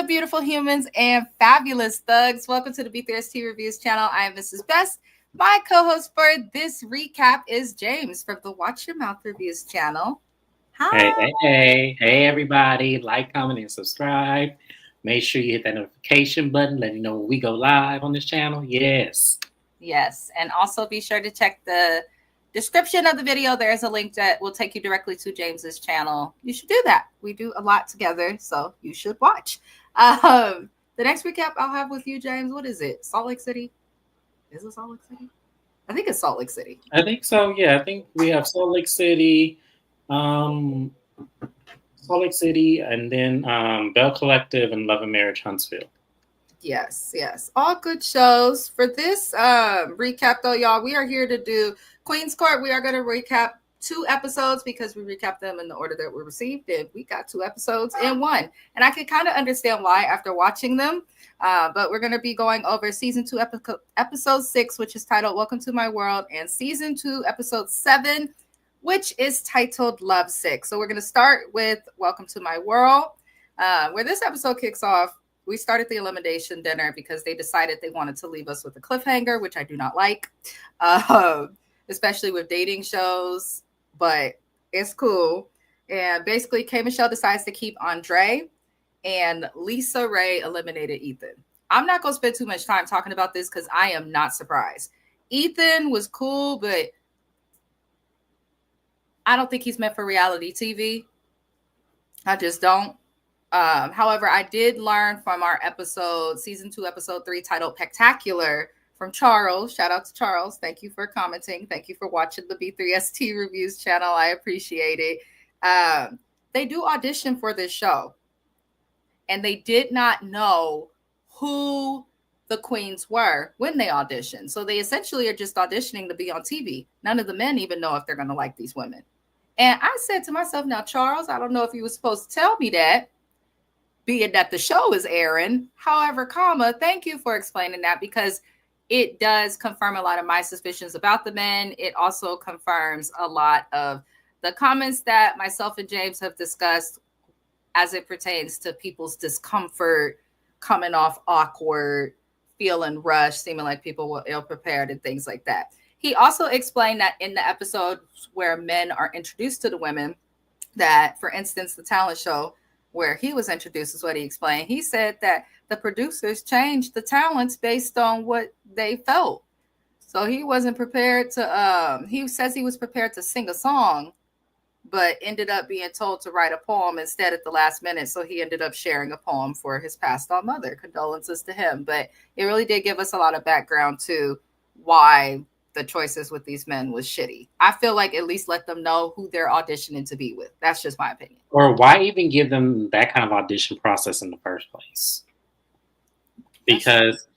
up, beautiful humans and fabulous thugs? Welcome to the B3ST Reviews channel. I am Mrs. Best. My co-host for this recap is James from the Watch Your Mouth Reviews channel. Hey, Hi. hey, hey, hey, everybody. Like, comment, and subscribe. Make sure you hit that notification button, letting you know when we go live on this channel. Yes. Yes, and also be sure to check the description of the video. There is a link that will take you directly to James's channel. You should do that. We do a lot together, so you should watch. The next recap I'll have with you, James, what is it? Salt Lake City? Is it Salt Lake City? I think it's Salt Lake City. I think so. Yeah, I think we have um, Salt Lake City, and then Bell Collective and Love and Marriage Huntsville. Yes. All good shows. For this recap, though, y'all, we are here to do Queen's Court. We are going to recap 2 episodes because we recapped them in the order that we received. And we got 2 episodes in one. And I can kind of understand why after watching them. But we're going to be going over season 2, episode 6, which is titled Welcome to My World, and season 2, episode 7, which is titled Love Sick. So we're going to start with Welcome to My World, where this episode kicks off. We started the elimination dinner because they decided they wanted to leave us with a cliffhanger, which I do not like, especially with dating shows, but it's cool. And basically, K. Michelle decides to keep Andre, and Lisa Ray eliminated Ethan. I'm not going to spend too much time talking about this because I am not surprised. Ethan was cool, but I don't think he's meant for reality TV. I just don't. However, I did learn from our episode, season 2, episode 3, titled Spectacular, from Charles. Shout out to Charles. Thank you for commenting. Thank you for watching the B3ST Reviews channel. I appreciate it. They do audition for this show, and they did not know who the queens were when they auditioned. So they essentially are just auditioning to be on TV. None of the men even know if they're going to like these women. And I said to myself, now, Charles, I don't know if you were supposed to tell me that, being that the show is airing. However, thank you for explaining that, because it does confirm a lot of my suspicions about the men. It also confirms a lot of the comments that myself and James have discussed as it pertains to people's discomfort, coming off awkward, feeling rushed, seeming like people were ill-prepared and things like that. He also explained that in the episode where men are introduced to the women, that, for instance, the talent show where he was introduced is what he explained. He said that the producers changed the talents based on what they felt. So he wasn't prepared to, he says he was prepared to sing a song, but ended up being told to write a poem instead at the last minute. So he ended up sharing a poem for his passed on mother. Condolences to him. But it really did give us a lot of background to why the choices with these men was shitty. I feel like at least let them know who they're auditioning to be with. That's just my opinion. Or why even give them that kind of audition process in the first place? Because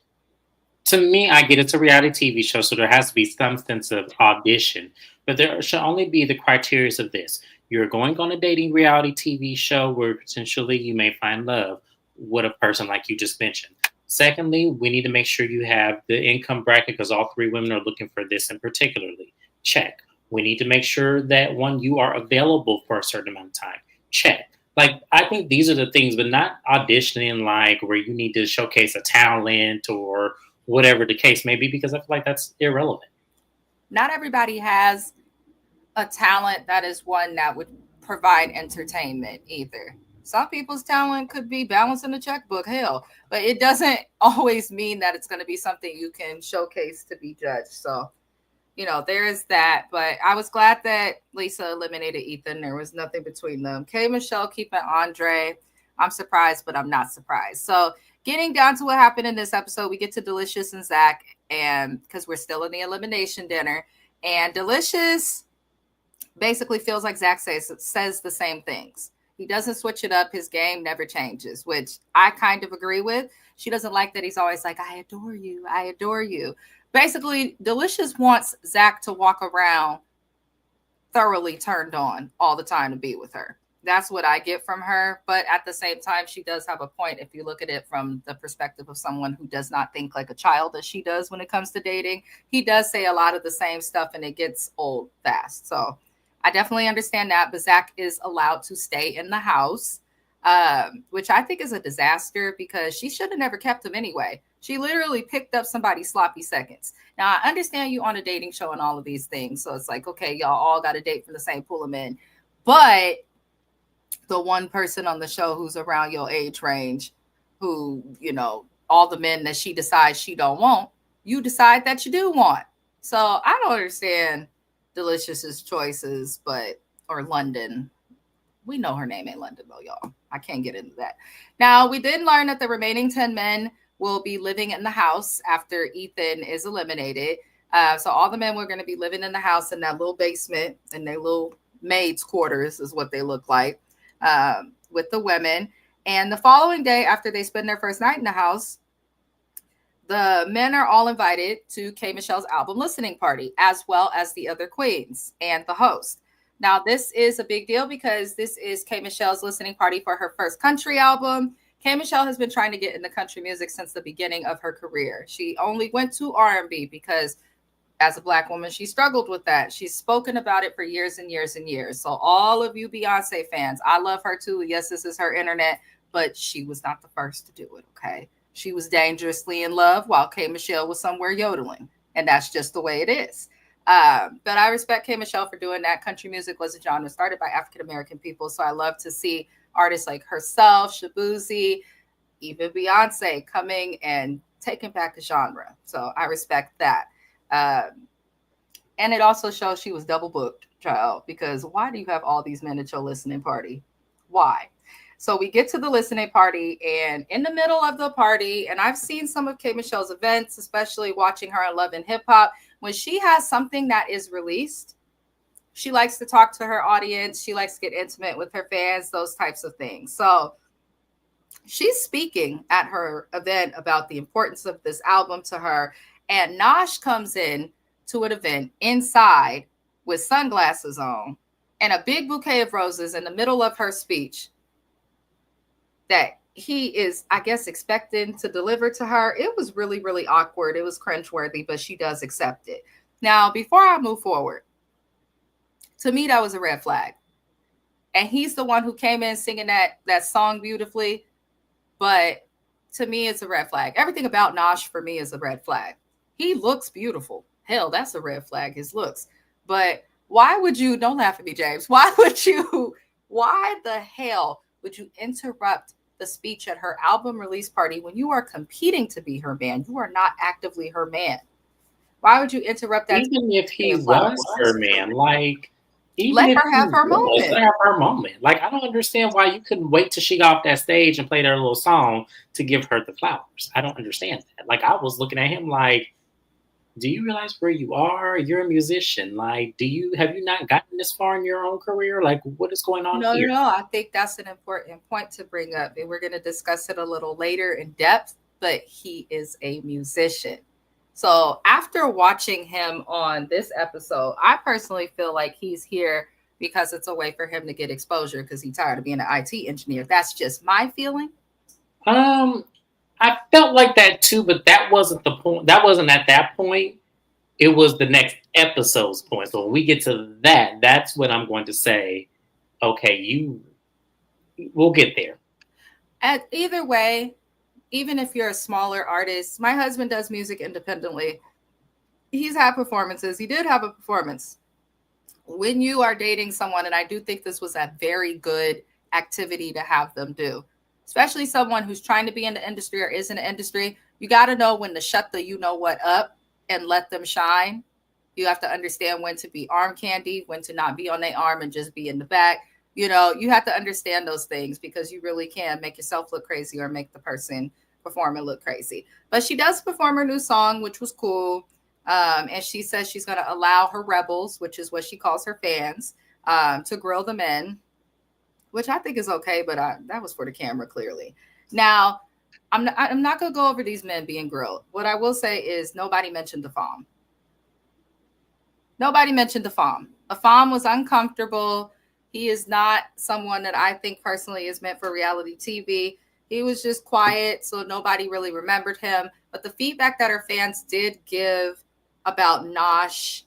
to me, I get it's a reality TV show, so there has to be some sense of audition. But there should only be the criteria of this. You're going on a dating reality TV show where potentially you may find love with a person like you just mentioned. Secondly, we need to make sure you have the income bracket, because all 3 women are looking for this in particularly. Check. We need to make sure that, one, you are available for a certain amount of time. Check. Like, I think these are the things, but not auditioning like where you need to showcase a talent or whatever the case may be, because I feel like that's irrelevant. Not everybody has a talent that is one that would provide entertainment either. Some people's talent could be balancing the checkbook, hell, but it doesn't always mean that it's going to be something you can showcase to be judged. So, there is that. But I was glad that Lisa eliminated Ethan. There was nothing between them. K. Michelle keeping Andre. I'm surprised, but I'm not surprised. So, getting down to what happened in this episode, we get to Delicious and Zach, and because we're still in the elimination dinner, and Delicious basically feels like Zach says the same things. He doesn't switch it up. His game never changes, which I kind of agree with. She doesn't like that he's always like, I adore you. I adore you. Basically, Delicious wants Zach to walk around thoroughly turned on all the time to be with her. That's what I get from her. But at the same time, she does have a point if you look at it from the perspective of someone who does not think like a child as she does when it comes to dating. He does say a lot of the same stuff and it gets old fast. So I definitely understand that. But Zach is allowed to stay in the house. which I think is a disaster because she should have never kept him anyway. She literally picked up somebody's sloppy seconds. Now, I understand you on a dating show and all of these things. So it's like, okay, y'all all got a date from the same pool of men. But the one person on the show who's around your age range, who, you know, all the men that she decides she don't want, you decide that you do want. So I don't understand Delicious's choices, or London. We know her name ain't London though, y'all. I can't get into that. Now, we did learn that the remaining 10 men will be living in the house after Ethan is eliminated. So all the men were going to be living in the house in that little basement, in their little maid's quarters is what they look like, with the women. And the following day, after they spend their first night in the house, the men are all invited to K. Michelle's album listening party, as well as the other queens and the host. Now, this is a big deal because this is K. Michelle's listening party for her first country album. K. Michelle has been trying to get into country music since the beginning of her career. She only went to R&B because as a Black woman, she struggled with that. She's spoken about it for years and years and years. So all of you Beyonce fans, I love her too. Yes, this is her internet, but she was not the first to do it, okay? She was dangerously in love while K. Michelle was somewhere yodeling, and that's just the way it is. But I respect K. Michelle for doing that. Country music was a genre started by African-American people, so I love to see artists like herself, Shabuzi, even Beyonce coming and taking back the genre. So I respect that. And it also shows she was double booked, child, because why do you have all these men at your listening party? Why? So we get to the listening party, and in the middle of the party, and I've seen some of K. Michelle's events, especially watching her on Love and Hip Hop, when she has something that is released, she likes to talk to her audience. She likes to get intimate with her fans, those types of things. So she's speaking at her event about the importance of this album to her. And Nosh comes in to an event inside with sunglasses on and a big bouquet of roses in the middle of her speech that he is, I guess, expecting to deliver to her. It was really, really awkward. It was cringeworthy, but she does accept it. Now, before I move forward, to me, that was a red flag. And he's the one who came in singing that song beautifully. But to me, it's a red flag. Everything about Nosh for me is a red flag. He looks beautiful. Hell, that's a red flag, his looks. But why would you, don't laugh at me, James. Why the hell would you interrupt the speech at her album release party when you are competing to be her man? You are not actively her man. Why would you interrupt that? Even if he was her man, like, let her have her moment. Let her have her moment. Like, I don't understand why you couldn't wait till she got off that stage and played her little song to give her the flowers. I don't understand that. Like, I was looking at him like, do you realize where you are? You're a musician. Like, have you not gotten this far in your own career? Like, what is going on here? No. I think that's an important point to bring up. And we're going to discuss it a little later in depth, but he is a musician. So after watching him on this episode, I personally feel like he's here because it's a way for him to get exposure because he's tired of being an IT engineer. That's just my feeling. I felt like that too, but that wasn't the point. That wasn't at that point. It was the next episode's point. So when we get to that, that's when I'm going to say, okay, we'll get there. Either way, even if you're a smaller artist, my husband does music independently. He's had performances. He did have a performance. When you are dating someone, and I do think this was a very good activity to have them do, especially someone who's trying to be in the industry or is in the industry, you got to know when to shut the you-know-what up and let them shine. You have to understand when to be arm candy, when to not be on their arm and just be in the back. You know, you have to understand those things because you really can make yourself look crazy or make the person performing look crazy. But she does perform her new song, which was cool. And she says she's going to allow her rebels, which is what she calls her fans, to grill the men, which I think is okay, but that was for the camera, clearly. Now, I'm not going to go over these men being grilled. What I will say is nobody mentioned Dafam. Nobody mentioned Dafam. Dafam was uncomfortable. He is not someone that I think personally is meant for reality TV. He was just quiet, so nobody really remembered him. But the feedback that her fans did give about Nosh,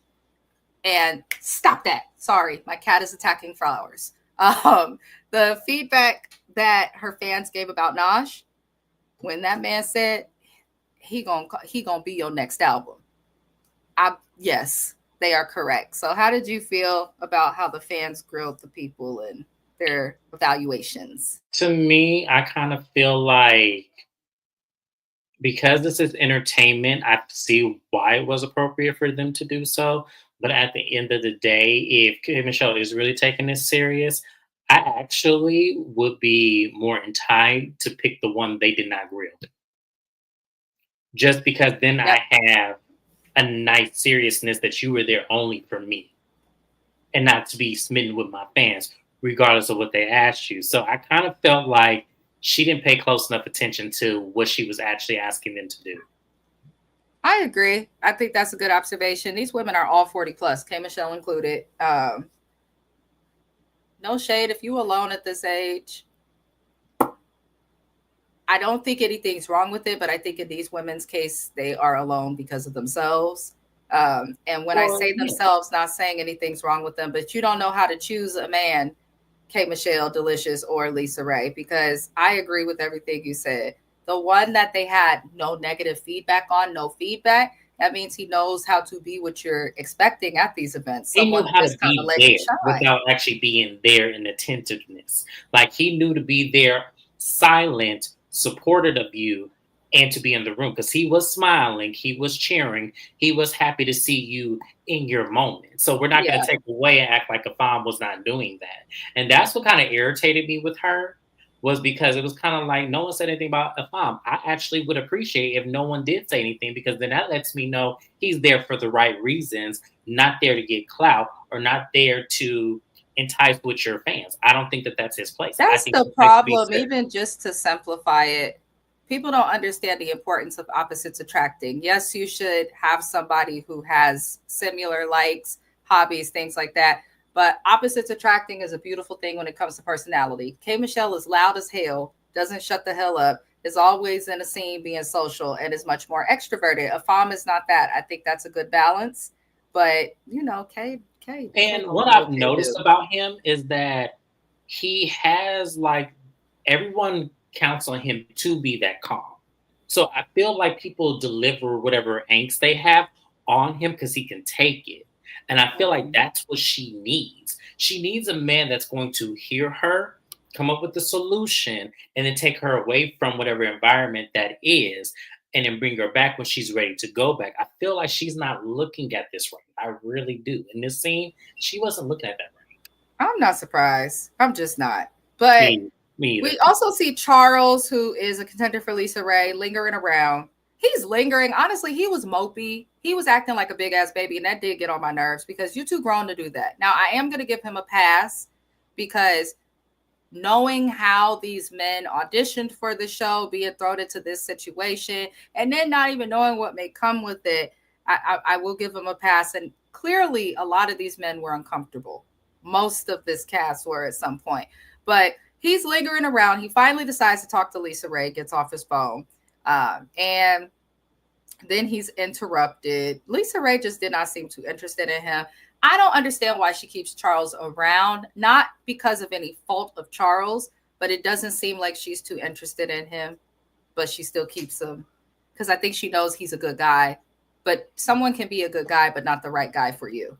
and stop that. Sorry, my cat is attacking flowers. The feedback that her fans gave about Naj when that man said he gonna be your next album. Yes, they are correct. So how did you feel about how the fans grilled the people and their evaluations? To me, I kind of feel like because this is entertainment, I see why it was appropriate for them to do so. But at the end of the day, if K Michelle is really taking this serious, I actually would be more inclined to pick the one they did not grill. Just because then Yep. I have a nice seriousness that you were there only for me and not to be smitten with my fans, regardless of what they asked you. So I kind of felt like she didn't pay close enough attention to what she was actually asking them to do. I agree. I think that's a good observation. These women are all 40 plus, K Michelle included. No shade if you alone at this age. I don't think anything's wrong with it, but I think in these women's case, they are alone because of themselves. And when I say themselves, not saying anything's wrong with them, but you don't know how to choose a man, K Michelle, Delicious, or Lisa Ray, because I agree with everything you said. The one that they had no negative feedback on, no feedback, that means he knows how to be what you're expecting at these events. He knew how to be there shine without actually being there in attentiveness. Like he knew to be there silent, supportive of you, and to be in the room because he was smiling, he was cheering, he was happy to see you in your moment. So we're not going to take away and act like Afam was not doing that. And that's what kind of irritated me with her, was because it was kind of like no one said anything about Afam. I actually would appreciate if no one did say anything, because then that lets me know he's there for the right reasons, not there to get clout or not there to entice with your fans. I don't think that that's his place. That's the problem. Even just to simplify it, people don't understand the importance of opposites attracting. Yes, you should have somebody who has similar likes, hobbies, things like that. But opposites attracting is a beautiful thing when it comes to personality. K Michelle is loud as hell, doesn't shut the hell up, is always in a scene being social, and is much more extroverted. Afam is not that. I think that's a good balance. But, you know, K. And what I've noticed about him is that he has, like, everyone counts on him to be that calm. So I feel like people deliver whatever angst they have on him because he can take it. And I feel like that's what she needs. She needs a man that's going to hear her, come up with the solution, and then take her away from whatever environment that is, and then bring her back when she's ready to go back. I feel like she's not looking at this right. I really do. In this scene, she wasn't looking at that right. I'm not surprised. I'm just not. But me we also see Charles, who is a contender for Lisa Ray, lingering around. He's lingering. Honestly, he was mopey. He was acting like a big ass baby, and that did get on my nerves because you're too grown to do that. Now, I am going to give him a pass because knowing how these men auditioned for the show, being thrown into this situation, and then not even knowing what may come with it, I will give him a pass. And clearly, a lot of these men were uncomfortable. Most of this cast were at some point. But he's lingering around. He finally decides to talk to Lisa Ray, gets off his phone. And then he's interrupted. Lisa Ray just did not seem too interested in him. I don't understand why she keeps Charles around, not because of any fault of Charles, but it doesn't seem like she's too interested in him, but she still keeps him because I think she knows he's a good guy. But someone can be a good guy, but not the right guy for you.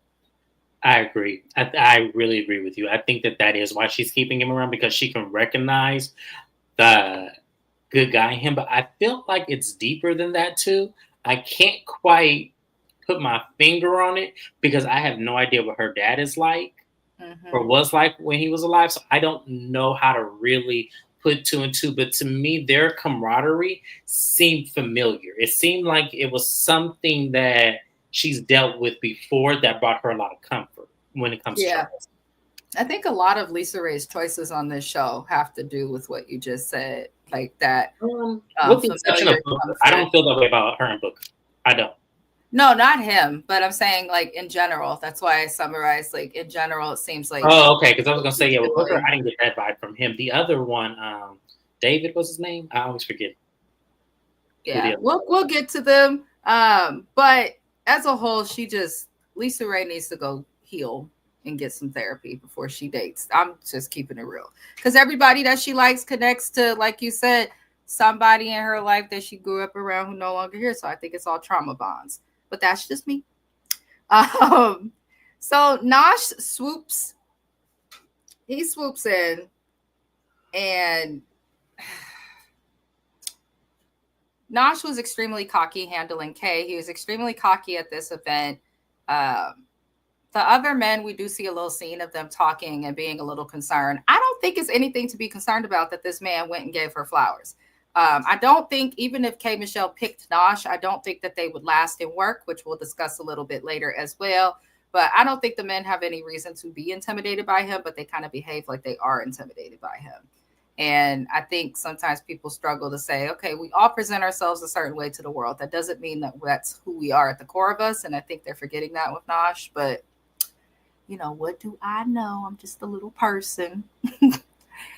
I agree. I really agree with you. I think that is why she's keeping him around, because she can recognize the good guy in him. But I feel like it's deeper than that too. I can't quite put my finger on it because I have no idea what her dad is like or was like when he was alive. So I don't know how to really put two and two. But to me, their camaraderie seemed familiar. It seemed like it was something that she's dealt with before that brought her a lot of comfort when it comes to Charles. I think a lot of Lisa Ray's choices on this show have to do with what you just said, like that. With the exception of Booker, I don't feel that way about her and Booker. I don't. No, not him, but I'm saying like in general. That's why I summarized like in general. It seems like. Oh, okay. Because I was gonna say with Booker, I didn't get that vibe from him. The other one, David was his name. I always forget. Yeah, we'll get to them. But as a whole, Lisa Ray needs to go heal. and get some therapy before she dates. I'm just keeping it real. Because everybody that she likes connects to, like you said, somebody in her life that she grew up around who no longer here. So I think it's all trauma bonds. But that's just me. So Nosh swoops. He swoops in and Nosh was extremely cocky handling Kay. He was extremely cocky at this event. The other men, we do see a little scene of them talking and being a little concerned. I don't think it's anything to be concerned about that this man went and gave her flowers. I don't think, even if K. Michelle picked Nosh, I don't think that they would last in work, which we'll discuss a little bit later as well. But I don't think the men have any reason to be intimidated by him, but they kind of behave like they are intimidated by him. And I think sometimes people struggle to say, okay, we all present ourselves a certain way to the world. That doesn't mean that that's who we are at the core of us. And I think they're forgetting that with Nosh. But, you know, what do I know? I'm just a little person.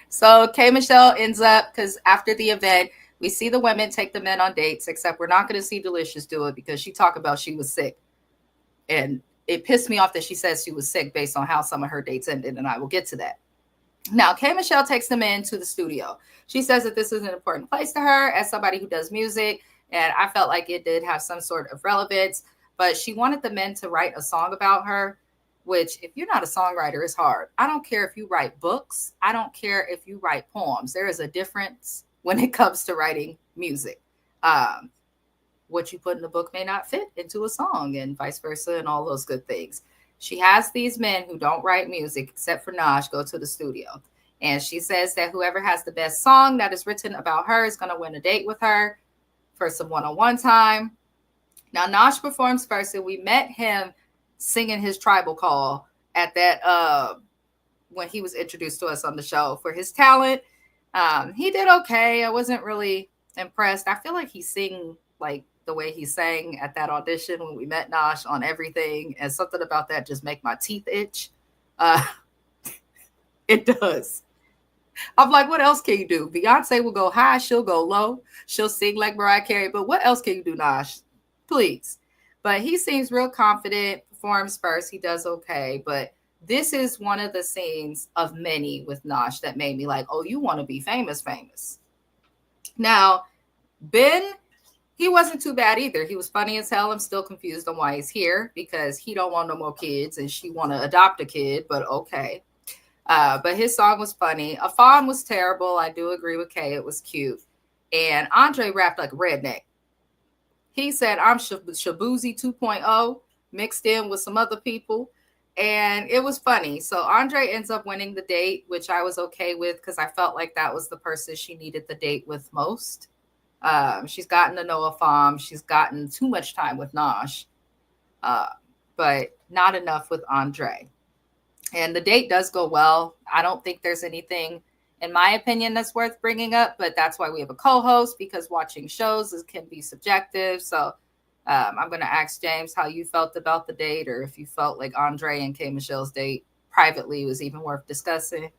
So K. Michelle ends up, because after the event, we see the women take the men on dates, except we're not going to see Delicious do it because she talked about she was sick. And it pissed me off that she says she was sick based on how some of her dates ended. And I will get to that. Now, K. Michelle takes them into the studio. She says that this is an important place to her as somebody who does music. And I felt like it did have some sort of relevance. But she wanted the men to write a song about her, which if you're not a songwriter, is hard. I don't care if you write books. I don't care if you write poems. There is a difference when it comes to writing music. What you put in the book may not fit into a song and vice versa and all those good things. She has these men who don't write music except for Nosh go to the studio. And she says that whoever has the best song that is written about her is going to win a date with her for some one-on-one time. Now, Nosh performs first, and we met him singing his tribal call at that when he was introduced to us on the show for his talent. He did okay. I wasn't really impressed. I feel like he sang like the way he sang at that audition when we met Nosh on Everything, and something about that just make my teeth itch. It does. I'm like, what else can you do? Beyonce will go high, she'll go low, she'll sing like Mariah Carey, but what else can you do, Nosh? Please. But he seems real confident, performs first, he does okay, but this is one of the scenes of many with Nosh that made me like, oh, you want to be famous. Now, Ben, he wasn't too bad either. He was funny as hell. I'm still confused on why he's here because he don't want no more kids and she want to adopt a kid, but okay. But his song was funny. Afon was terrible. I do agree with Kay. It was cute. And Andre rapped like a redneck. He said, I'm Shabuzi 2.0 mixed in with some other people. And it was funny. So Andre ends up winning the date, which I was okay with because I felt like that was the person she needed the date with most. She's gotten to know Afam. She's gotten too much time with Nosh, but not enough with Andre. And the date does go well. I don't think there's anything, in my opinion, that's worth bringing up, but that's why we have a co-host, because watching shows can be subjective. So I'm going to ask James how you felt about the date, or if you felt like Andre and K. Michelle's date privately was even worth discussing.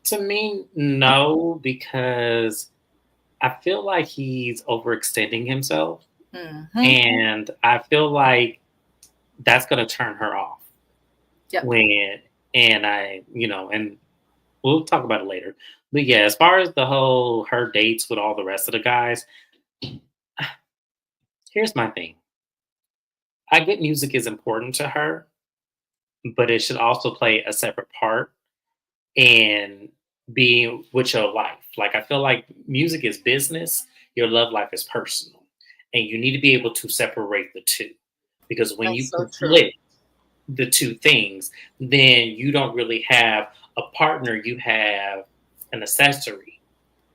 To me, no, because I feel like he's overextending himself. Mm-hmm. And I feel like that's going to turn her off. Yep. And we'll talk about it later. But yeah, as far as the whole her dates with all the rest of the guys, here's my thing. I get music is important to her, but it should also play a separate part in being with your life. Like, I feel like music is business, your love life is personal, and you need to be able to separate the two, because when you split the two things, then you don't really have a partner, you have an accessory.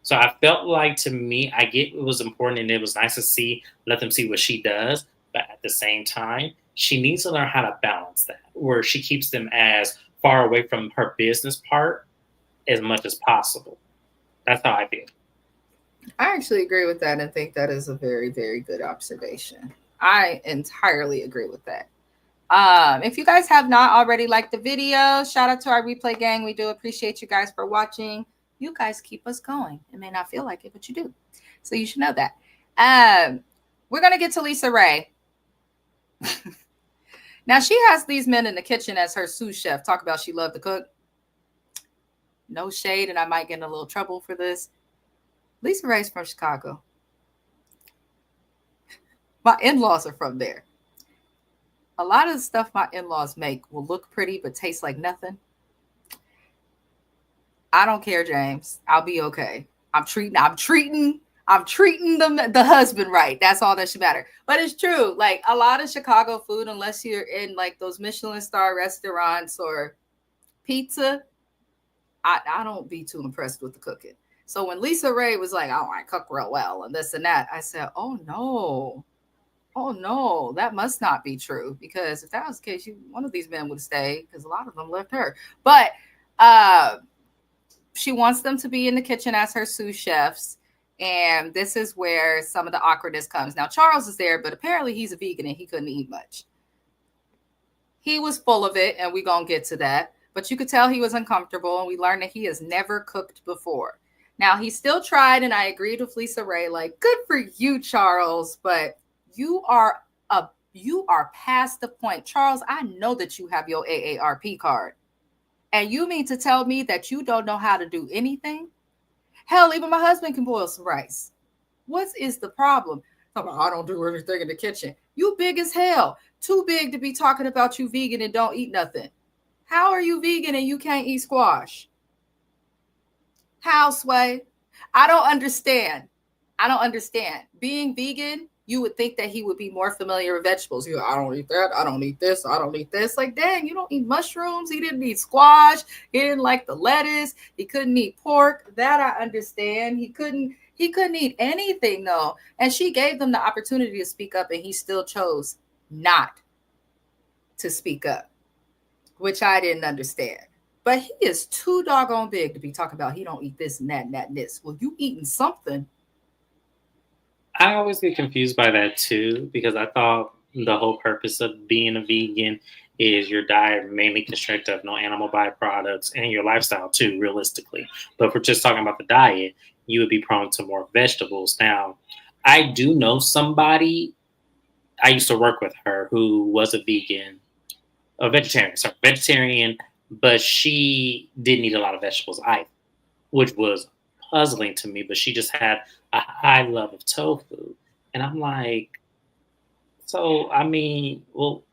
So I felt like, to me, I get it was important and it was nice to let them see what she does, but at the same time, she needs to learn how to balance that, where she keeps them as far away from her business part as much as possible. That's how I feel. I actually agree with that and think that is a very, very good observation. I entirely agree with that. If you guys have not already liked the video, shout out to our replay gang. We do appreciate you guys for watching. You guys keep us going. It may not feel like it, but you do. So you should know that. We're going to get to Lisa Ray. Now she has these men in the kitchen as her sous chef. Talk about she loved to cook. No shade, and I might get in a little trouble for this. LisaRaye's from Chicago. My in-laws are from there. A lot of the stuff my in-laws make will look pretty but taste like nothing. I don't care, James. I'll be okay. I'm treating the husband right. That's all that should matter. But it's true. Like a lot of Chicago food, unless you're in like those Michelin star restaurants or pizza, I don't be too impressed with the cooking. So when LisaRaye was like, "Oh, I cook real well," and this and that, I said, "Oh no, that must not be true." Because if that was the case, one of these men would stay because a lot of them left her. But she wants them to be in the kitchen as her sous chefs. And this is where some of the awkwardness comes. Now, Charles is there, but apparently he's a vegan and he couldn't eat much. He was full of it, and we're going to get to that. But you could tell he was uncomfortable, and we learned that he has never cooked before. Now, he still tried, and I agreed with LisaRaye, like, good for you, Charles, but you are past the point. Charles, I know that you have your AARP card. And you mean to tell me that you don't know how to do anything? Hell, even my husband can boil some rice. What is the problem? I don't do everything in the kitchen. You big as hell. Too big to be talking about you vegan and don't eat nothing. How are you vegan and you can't eat squash? How, Sway? I don't understand. Being vegan, you would think that he would be more familiar with vegetables. I don't eat that. I don't eat this. I don't eat this. Like, dang, you don't eat mushrooms. He didn't eat squash. He didn't like the lettuce. He couldn't eat pork. That I understand. He couldn't eat anything, though. And she gave them the opportunity to speak up, and he still chose not to speak up, which I didn't understand. But he is too doggone big to be talking about he don't eat this and that and that and this. Well, you eating something. I always get confused by that too, because I thought the whole purpose of being a vegan is your diet mainly constricted of no animal byproducts and your lifestyle too, realistically. But if we're just talking about the diet, you would be prone to more vegetables. Now, I do know somebody, I used to work with her who was a vegetarian, but she didn't eat a lot of vegetables either, which was puzzling to me, but she just had a high love of tofu. And I'm like, so, I mean, well,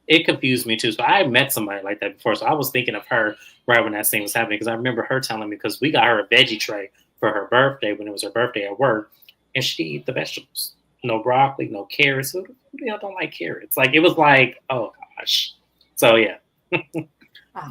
it confused me too. So I met somebody like that before. So I was thinking of her right when that scene was happening, because I remember her telling me, because we got her a veggie tray for her birthday when it was her birthday at work, and she didn't eat the vegetables. No broccoli, no carrots. Who the hell don't like carrots? Like, it was like, oh gosh. So yeah.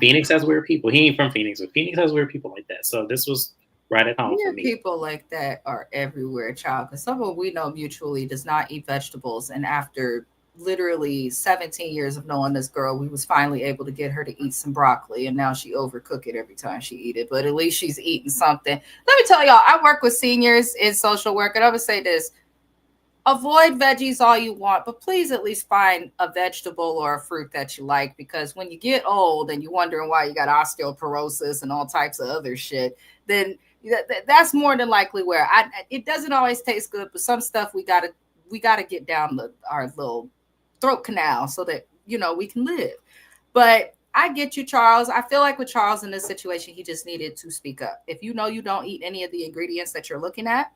Phoenix has weird people. He ain't from Phoenix, but Phoenix has weird people like that. So this was right at home for me. People like that are everywhere, child. Because someone we know mutually does not eat vegetables, and after literally 17 years of knowing this girl, we was finally able to get her to eat some broccoli, and now she overcook it every time she eat it. But at least she's eating something. Let me tell y'all, I work with seniors in social work, and I would say this: avoid veggies all you want, but please at least find a vegetable or a fruit that you like, because when you get old and you're wondering why you got osteoporosis and all types of other shit, then that's more than likely where it doesn't always taste good, but some stuff we gotta get down our little throat canal so that, we can live. But I get you, Charles. I feel like with Charles in this situation, he just needed to speak up. If you know you don't eat any of the ingredients that you're looking at,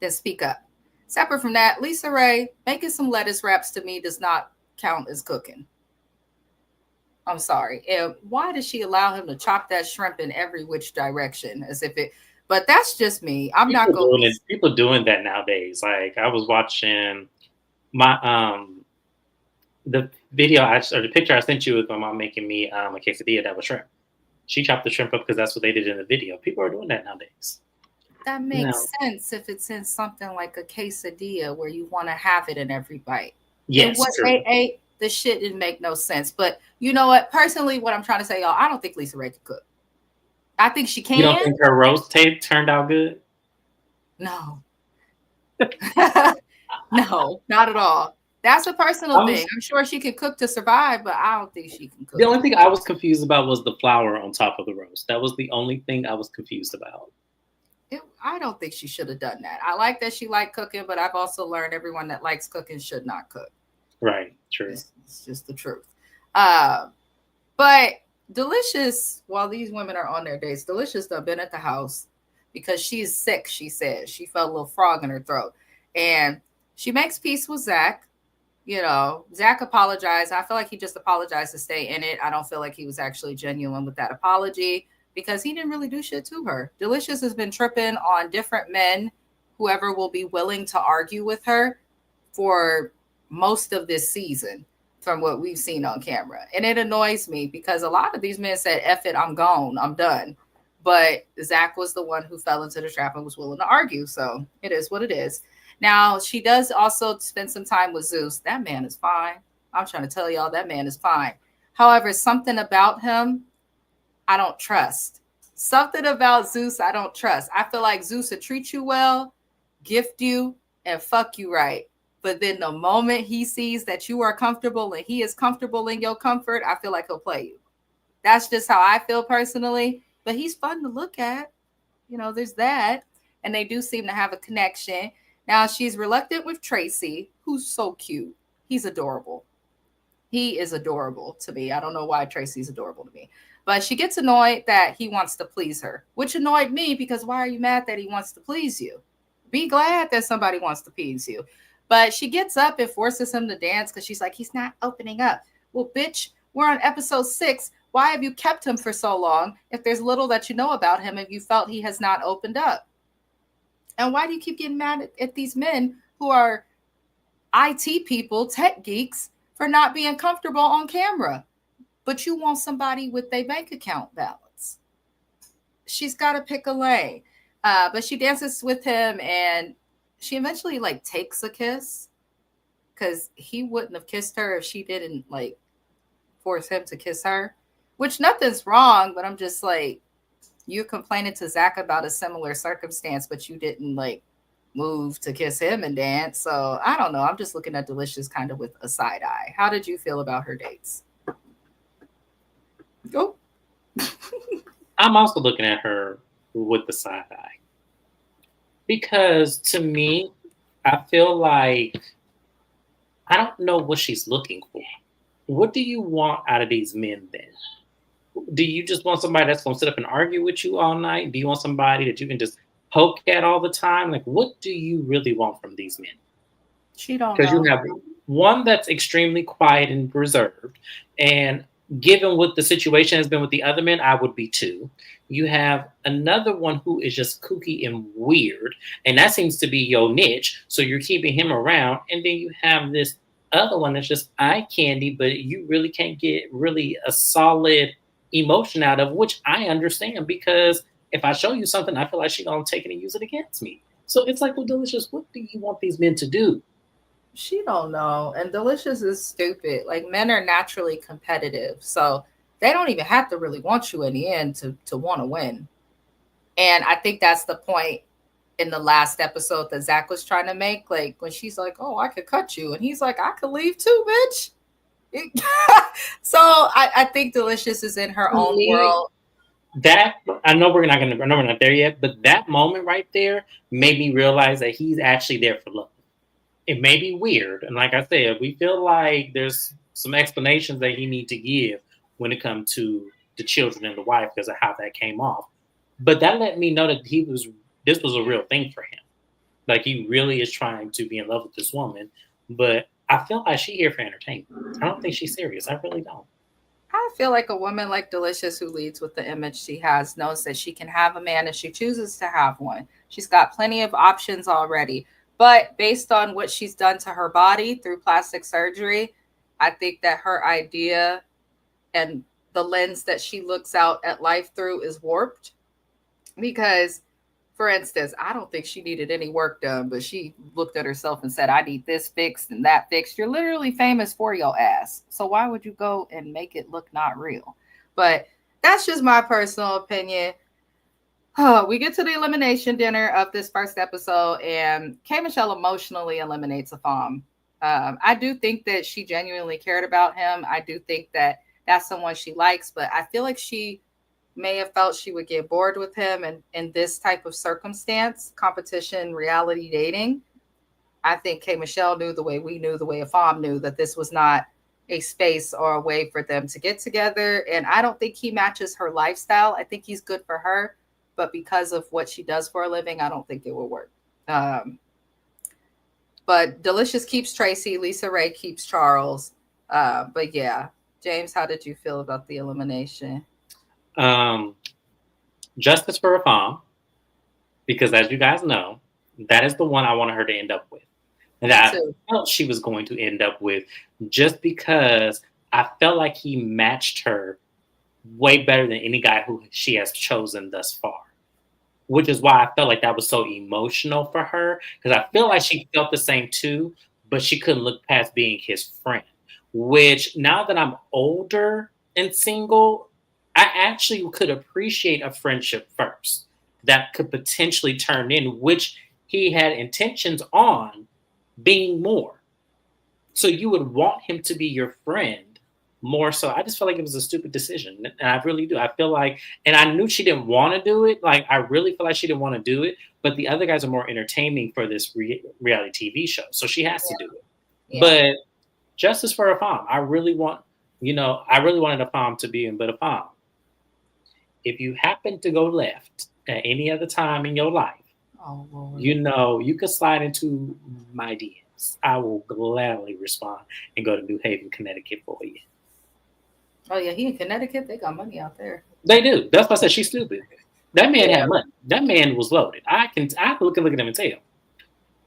then speak up. Separate from that, LisaRaye, making some lettuce wraps to me does not count as cooking. I'm sorry. And why did she allow him to chop that shrimp in every which direction as if it? But that's just me. I'm not going. People doing that nowadays. Like, I was watching my the video or the picture I sent you with my mom making me a quesadilla that was shrimp. She chopped the shrimp up because that's what they did in the video. People are doing that nowadays. That makes sense if it's in something like a quesadilla where you want to have it in every bite. Yes, and what they ate, the shit didn't make no sense. But you know what? Personally, what I'm trying to say, y'all, I don't think LisaRaye could cook. I think she can. You don't think her roast tape turned out good? No. No, not at all. That's a personal thing. I'm sure she can cook to survive, but I don't think she can cook. The only thing I was confused about was the flour on top of the roast. That was the only thing I was confused about. I don't think she should have done that. I like that she liked cooking, but I've also learned everyone that likes cooking should not cook. Right. True. It's just the truth. But Delicious, while these women are on their dates, Delicious done been at the house because she's sick, she says. She felt a little frog in her throat. And she makes peace with Zach. You know, Zach apologized. I feel like he just apologized to stay in it. I don't feel like he was actually genuine with that apology because he didn't really do shit to her. Delicious has been tripping on different men, whoever will be willing to argue with her for most of this season from what we've seen on camera. And it annoys me because a lot of these men said, F it, I'm gone, I'm done. But Zach was the one who fell into the trap and was willing to argue. So it is what it is. Now, she does also spend some time with Zeus. That man is fine. I'm trying to tell y'all, that man is fine. However, something about him, I don't trust. Something about Zeus, I don't trust. I feel like Zeus will treat you well, gift you, and fuck you right. But then the moment he sees that you are comfortable and he is comfortable in your comfort, I feel like he'll play you. That's just how I feel personally. But he's fun to look at. You know, there's that. And they do seem to have a connection. Now, she's reluctant with Tracy, who's so cute. He's adorable. He is adorable to me. I don't know why Tracy's adorable to me. But she gets annoyed that he wants to please her, which annoyed me because why are you mad that he wants to please you? Be glad that somebody wants to please you. But she gets up and forces him to dance because she's like, he's not opening up. Well, bitch, we're on episode 6. Why have you kept him for so long if there's little that you know about him and you felt he has not opened up? And why do you keep getting mad at these men who are IT people, tech geeks, for not being comfortable on camera? But you want somebody with their bank account balance. She's got to pick a lane. But she dances with him and she eventually like takes a kiss because he wouldn't have kissed her if she didn't like force him to kiss her, which nothing's wrong. But I'm just like, you're complaining to Zach about a similar circumstance, but you didn't like move to kiss him and dance. So I don't know. I'm just looking at Delicious kind of with a side eye. How did you feel about her dates? Go. I'm also looking at her with the side eye. Because to me, I feel like I don't know what she's looking for. What do you want out of these men then? Do you just want somebody that's going to sit up and argue with you all night? Do you want somebody that you can just poke at all the time? Like, what do you really want from these men? She don't know. Because you have one that's extremely quiet and reserved. And given what the situation has been with the other men, I would be too. You have another one who is just kooky and weird, and that seems to be your niche. So you're keeping him around. And then you have this other one that's just eye candy, but you really can't get really a solid emotion out of, which I understand because if I show you something, I feel like she's going to take it and use it against me. So it's like, well, Delicious, what do you want these men to do? She don't know. And Delicious is stupid. Like, men are naturally competitive. So they don't even have to really want you in the end to want to win. And I think that's the point in the last episode that Zach was trying to make. Like, when she's like, oh, I could cut you. And he's like, I could leave too, bitch. So I think Delicious is in her own world. That I know we're not there yet, but that moment right there made me realize that he's actually there for love. It may be weird, and like I said, we feel like there's some explanations that he needs to give when it comes to the children and the wife because of how that came off. But that let me know that this was a real thing for him. Like he really is trying to be in love with this woman, but I feel like she's here for entertainment. I don't think she's serious. I really don't. I feel like a woman like Delicious who leads with the image she has knows that she can have a man if she chooses to have one. She's got plenty of options already. But based on what she's done to her body through plastic surgery, I think that her idea and the lens that she looks out at life through is warped. Because, for instance, I don't think she needed any work done, but she looked at herself and said, I need this fixed and that fixed. You're literally famous for your ass. So why would you go and make it look not real? But that's just my personal opinion. Oh, we get to the elimination dinner of this first episode, and K. Michelle emotionally eliminates Afam. I do think that she genuinely cared about him. I do think that that's someone she likes, but I feel like she may have felt she would get bored with him and in this type of circumstance, competition, reality dating. I think K. Michelle knew the way we knew, the way Afam knew that this was not a space or a way for them to get together. And I don't think he matches her lifestyle. I think he's good for her, but because of what she does for a living, I don't think it will work. But Delicious keeps Tracy, Lisa Ray keeps Charles. But yeah, James, how did you feel about the elimination? Justice for Afam, because as you guys know, that is the one I wanted her to end up with. And that I felt she was going to end up with, just because I felt like he matched her way better than any guy who she has chosen thus far. Which is why I felt like that was so emotional for her, because I feel like she felt the same too, but she couldn't look past being his friend. Which, now that I'm older and single, I actually could appreciate a friendship first that could potentially turn in, which he had intentions on being more. So you would want him to be your friend more so. I just felt like it was a stupid decision. And I really do. I feel like, and I knew she didn't want to do it. Like, I really feel like she didn't want to do it, but the other guys are more entertaining for this reality TV show. So she has to do it. Yeah. But justice for Afam. I really wanted Afam to be in, but Afam, if you happen to go left at any other time in your life, you could slide into my DMs. I will gladly respond and go to New Haven, Connecticut for you. Oh yeah, he in Connecticut. They got money out there. They do. That's why I said she's stupid. That man had money. That man was loaded. I have to look at him and tell,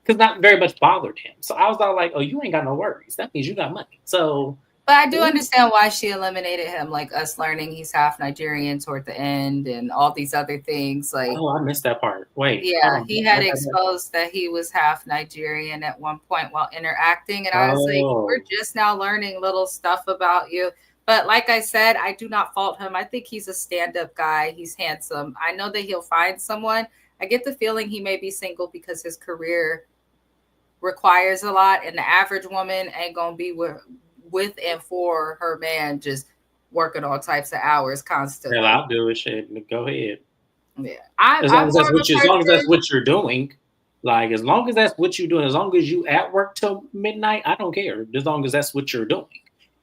because not very much bothered him. So I was all like, "Oh, you ain't got no worries. That means you got money." So, but I do understand why she eliminated him. Like us learning he's half Nigerian toward the end, and all these other things. Like, oh, I missed that part. Wait, yeah, he had exposed that he was half Nigerian at one point while interacting, and I was like, "We're just now learning little stuff about you." But like I said, I do not fault him. I think he's a stand-up guy. He's handsome. I know that he'll find someone. I get the feeling he may be single because his career requires a lot, and the average woman ain't gonna be with and for her man just working all types of hours constantly. Hell, I'll do it. Shit, go ahead. Yeah, as long as that's what you're doing. Like, as long as that's what you're doing, as long as you at work till midnight, I don't care. As long as that's what you're doing.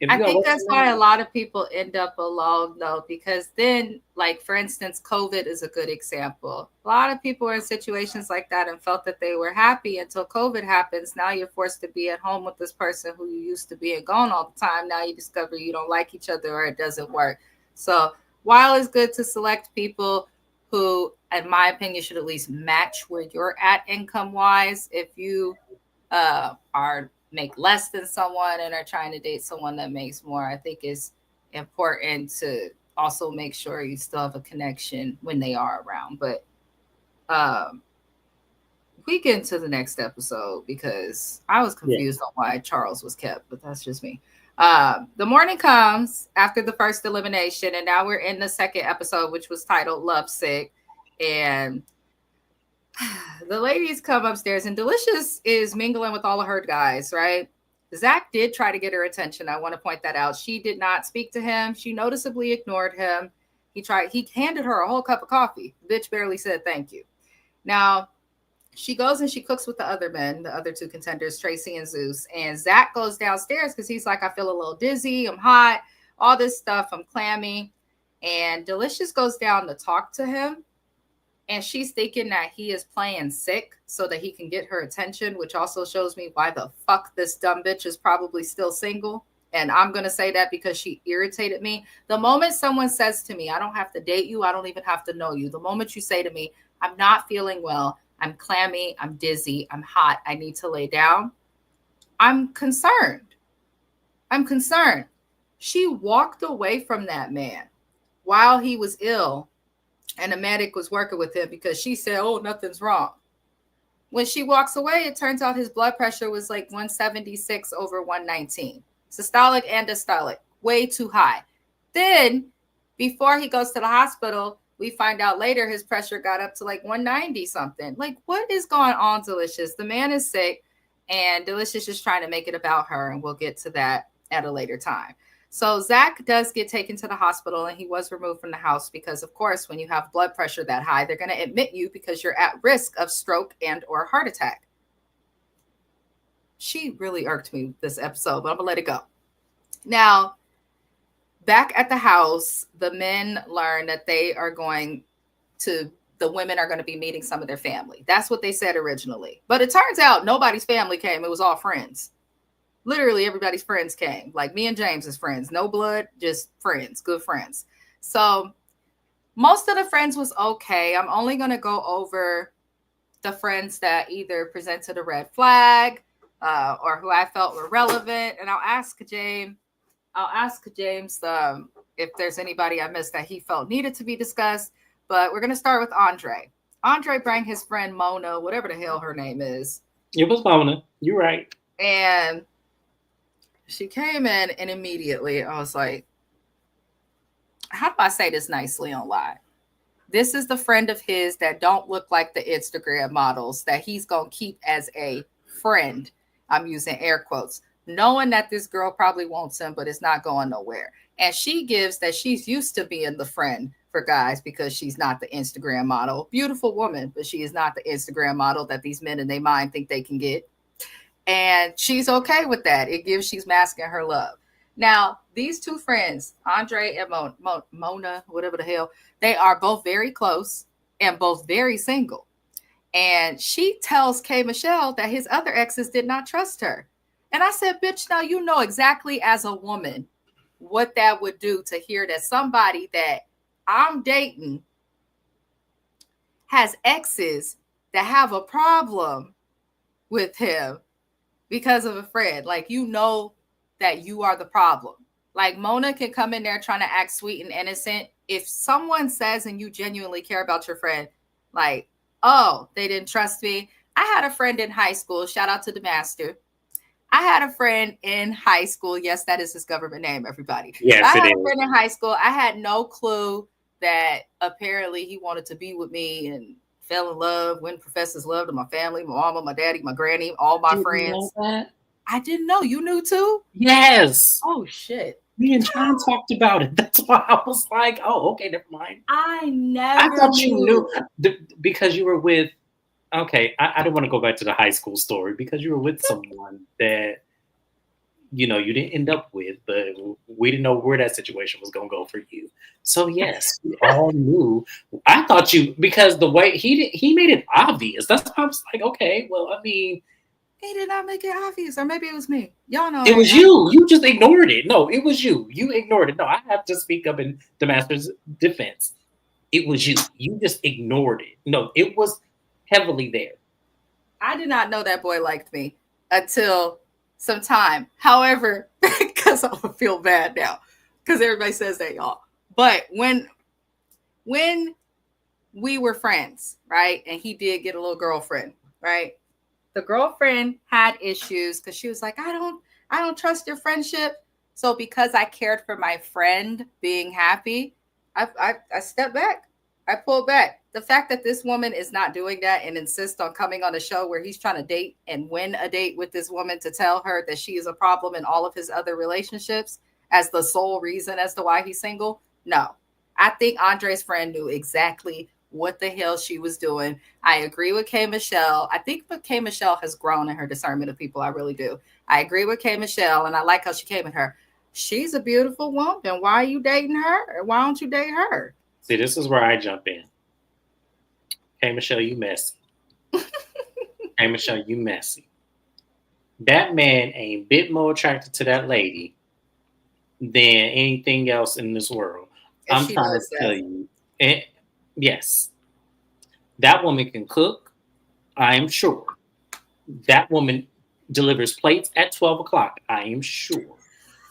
I think that's why a lot of people end up alone, though, because then, like, for instance, COVID is a good example. A lot of people are in situations like that and felt that they were happy until COVID happens. Now you're forced to be at home with this person who you used to be and gone all the time. Now you discover you don't like each other or it doesn't work. So while it's good to select people who, in my opinion, should at least match where you're at income-wise, if you make less than someone and are trying to date someone that makes more, I think it's important to also make sure you still have a connection when they are around. But we get into the next episode because I was confused on why Charles was kept, but that's just me. The morning comes after the first elimination, and now we're in the second episode, which was titled Lovesick. And the ladies come upstairs, and Delicious is mingling with all of her guys, right? Zach did try to get her attention. I want to point that out. She did not speak to him. She noticeably ignored him. He handed her a whole cup of coffee. The bitch barely said thank you. Now, she goes and she cooks with the other men, the other two contenders, Tracy and Zeus. And Zach goes downstairs because he's like, I feel a little dizzy. I'm hot. All this stuff. I'm clammy. And Delicious goes down to talk to him. And she's thinking that he is playing sick so that he can get her attention, which also shows me why the fuck this dumb bitch is probably still single. And I'm going to say that because she irritated me. The moment someone says to me, I don't have to date you, I don't even have to know you. The moment you say to me, I'm not feeling well, I'm clammy, I'm dizzy, I'm hot, I need to lay down, I'm concerned. She walked away from that man while he was ill. And the medic was working with him because she said, oh, nothing's wrong. When she walks away, it turns out his blood pressure was like 176 over 119. Systolic and diastolic, way too high. Then, before he goes to the hospital, we find out later his pressure got up to like 190 something. Like, what is going on, Delicious? The man is sick, and Delicious is trying to make it about her, and we'll get to that at a later time. So Zach does get taken to the hospital, and he was removed from the house because, of course, when you have blood pressure that high, they're going to admit you because you're at risk of stroke and or heart attack. she really irked me this episode, but I'm gonna let it go. Now, back at the house, the men learn that the women are going to be meeting some of their family. That's what they said originally. But it turns out nobody's family came. It was all friends. Literally everybody's friends came. Like me and James's friends. No blood, just friends, good friends. So most of the friends was okay. I'm only going to go over the friends that either presented a red flag or who I felt were relevant. And I'll ask James if there's anybody I missed that he felt needed to be discussed. But we're going to start with Andre. Andre brought his friend Mona, whatever the hell her name is. It was Mona. You're right. And she came in and immediately I was like, how do I say this nicely on live? This is the friend of his that don't look like the Instagram models that he's going to keep as a friend. I'm using air quotes, knowing that this girl probably wants him, but it's not going nowhere. And she gives that she's used to being the friend for guys because she's not the Instagram model. Beautiful woman, but she is not the Instagram model that these men in their mind think they can get. And she's okay with that. It gives she's masking her love. Now, these two friends, Andre and Mona, whatever the hell, they are both very close and both very single. And she tells K. Michelle that his other exes did not trust her. And I said, bitch, now you know exactly as a woman what that would do to hear that somebody that I'm dating has exes that have a problem with him because of a friend. Like, you know that you are the problem. Like, Mona can come in there trying to act sweet and innocent. If someone says and you genuinely care about your friend, like, oh, they didn't trust me. I had a friend in high school. Shout out to the master. I had a friend in high school. Yes, that is his government name, everybody. Yes, I had a friend in high school. I had no clue that apparently he wanted to be with me and fell in love, when professors loved him, my family, my mama, my daddy, my granny, all my friends. I didn't know. You knew too? Yes. Oh, shit. Me and John talked about it. That's why I was like, oh, okay, never mind. I thought you knew because you were with, okay, I don't want to go back to the high school story because you were with someone that, you know, you didn't end up with, but we didn't know where that situation was going to go for you. So yes, we all knew. I thought you, because the way he made it obvious. That's why I was like, okay, well, I mean. He did not make it obvious, or maybe it was me. Y'all know. It was you. You just ignored it. No, it was you. You ignored it. No, I have to speak up in the master's defense. It was you. You just ignored it. No, it was heavily there. I did not know that boy liked me until some time. However, because I feel bad now, because everybody says that, y'all. But when we were friends, right, and he did get a little girlfriend, right? The girlfriend had issues because she was like, I don't trust your friendship. So because I cared for my friend being happy, I stepped back. I pulled back. The fact that this woman is not doing that and insists on coming on a show where he's trying to date and win a date with this woman to tell her that she is a problem in all of his other relationships as the sole reason as to why he's single. No, I think Andre's friend knew exactly what the hell she was doing. I agree with K. Michelle. I think K. Michelle has grown in her discernment of people. I really do. I agree with K. Michelle, and I like how she came at her. She's a beautiful woman. Why are you dating her? Why don't you date her? See, this is where I jump in. K. Michelle, you messy. K. Michelle, you messy. That man ain't a bit more attracted to that lady than anything else in this world. I'm trying to tell you. Yes, that woman can cook. I am sure. That woman delivers plates at 12 o'clock. I am sure.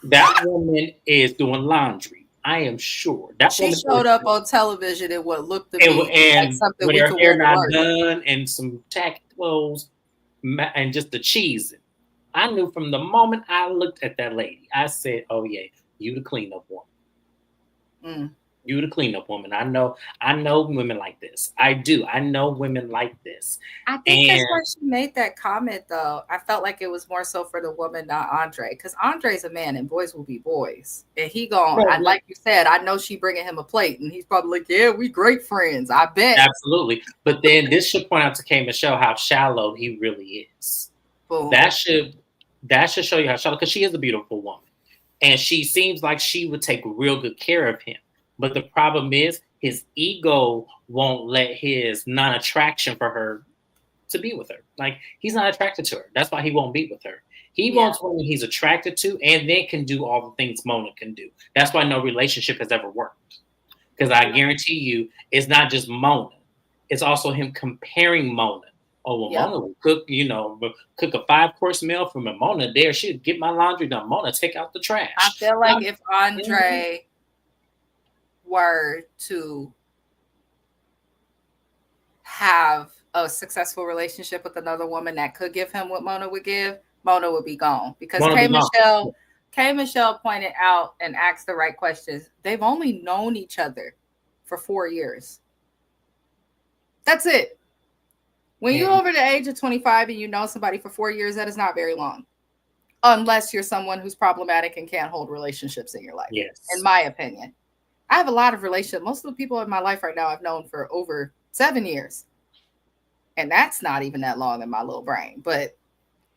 That woman is doing laundry. I am sure. That she showed up on television in what looked to me like something with her hair not done and some tacky clothes and just the cheese. I knew from the moment I looked at that lady, I said, "Oh yeah, you the cleanup woman." You the cleanup woman. I know women like this. I do. I know women like this. I think that's why she made that comment, though. I felt like it was more so for the woman, not Andre, because Andre's a man and boys will be boys. And he going, like you said, I know she bringing him a plate, and he's probably like, yeah, we great friends. I bet. Absolutely. But then this should point out to K. Michelle how shallow he really is. Boom. That should show you how Charlotte, because she is a beautiful woman. And she seems like she would take real good care of him. But the problem is his ego won't let his non-attraction for her to be with her. Like, he's not attracted to her. That's why he won't be with her. He wants women he's attracted to and then can do all the things Mona can do. That's why no relationship has ever worked. Because I guarantee you, it's not just Mona. It's also him comparing Mona. Oh, well, Mona would cook, cook a 5-course meal for me. Mona there, she'd get my laundry done. Mona, take out the trash. I feel like if Andre were to have a successful relationship with another woman that could give him what Mona would give, Mona would be gone. Because K. Michelle pointed out and asked the right questions. They've only known each other for 4 years. That's it. When you're over the age of 25 and you know somebody for 4 years, that is not very long. Unless you're someone who's problematic and can't hold relationships in your life. Yes. In my opinion. I have a lot of relationships. Most of the people in my life right now I've known for over 7 years. And that's not even that long in my little brain. But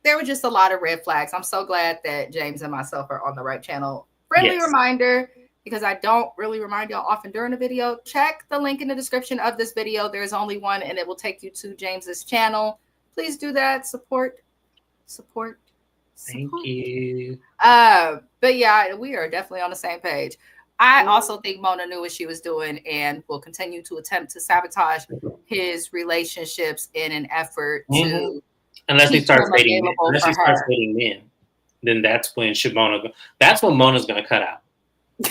there were just a lot of red flags. I'm so glad that James and myself are on the right channel. Friendly reminder, because I don't really remind y'all often during the video, check the link in the description of this video. There's only one and it will take you to James's channel. Please do that. Support. Thank you. But yeah, we are definitely on the same page. I also think Mona knew what she was doing and will continue to attempt to sabotage his relationships in an effort to unless he starts dating men. Then that's when Mona's gonna cut out.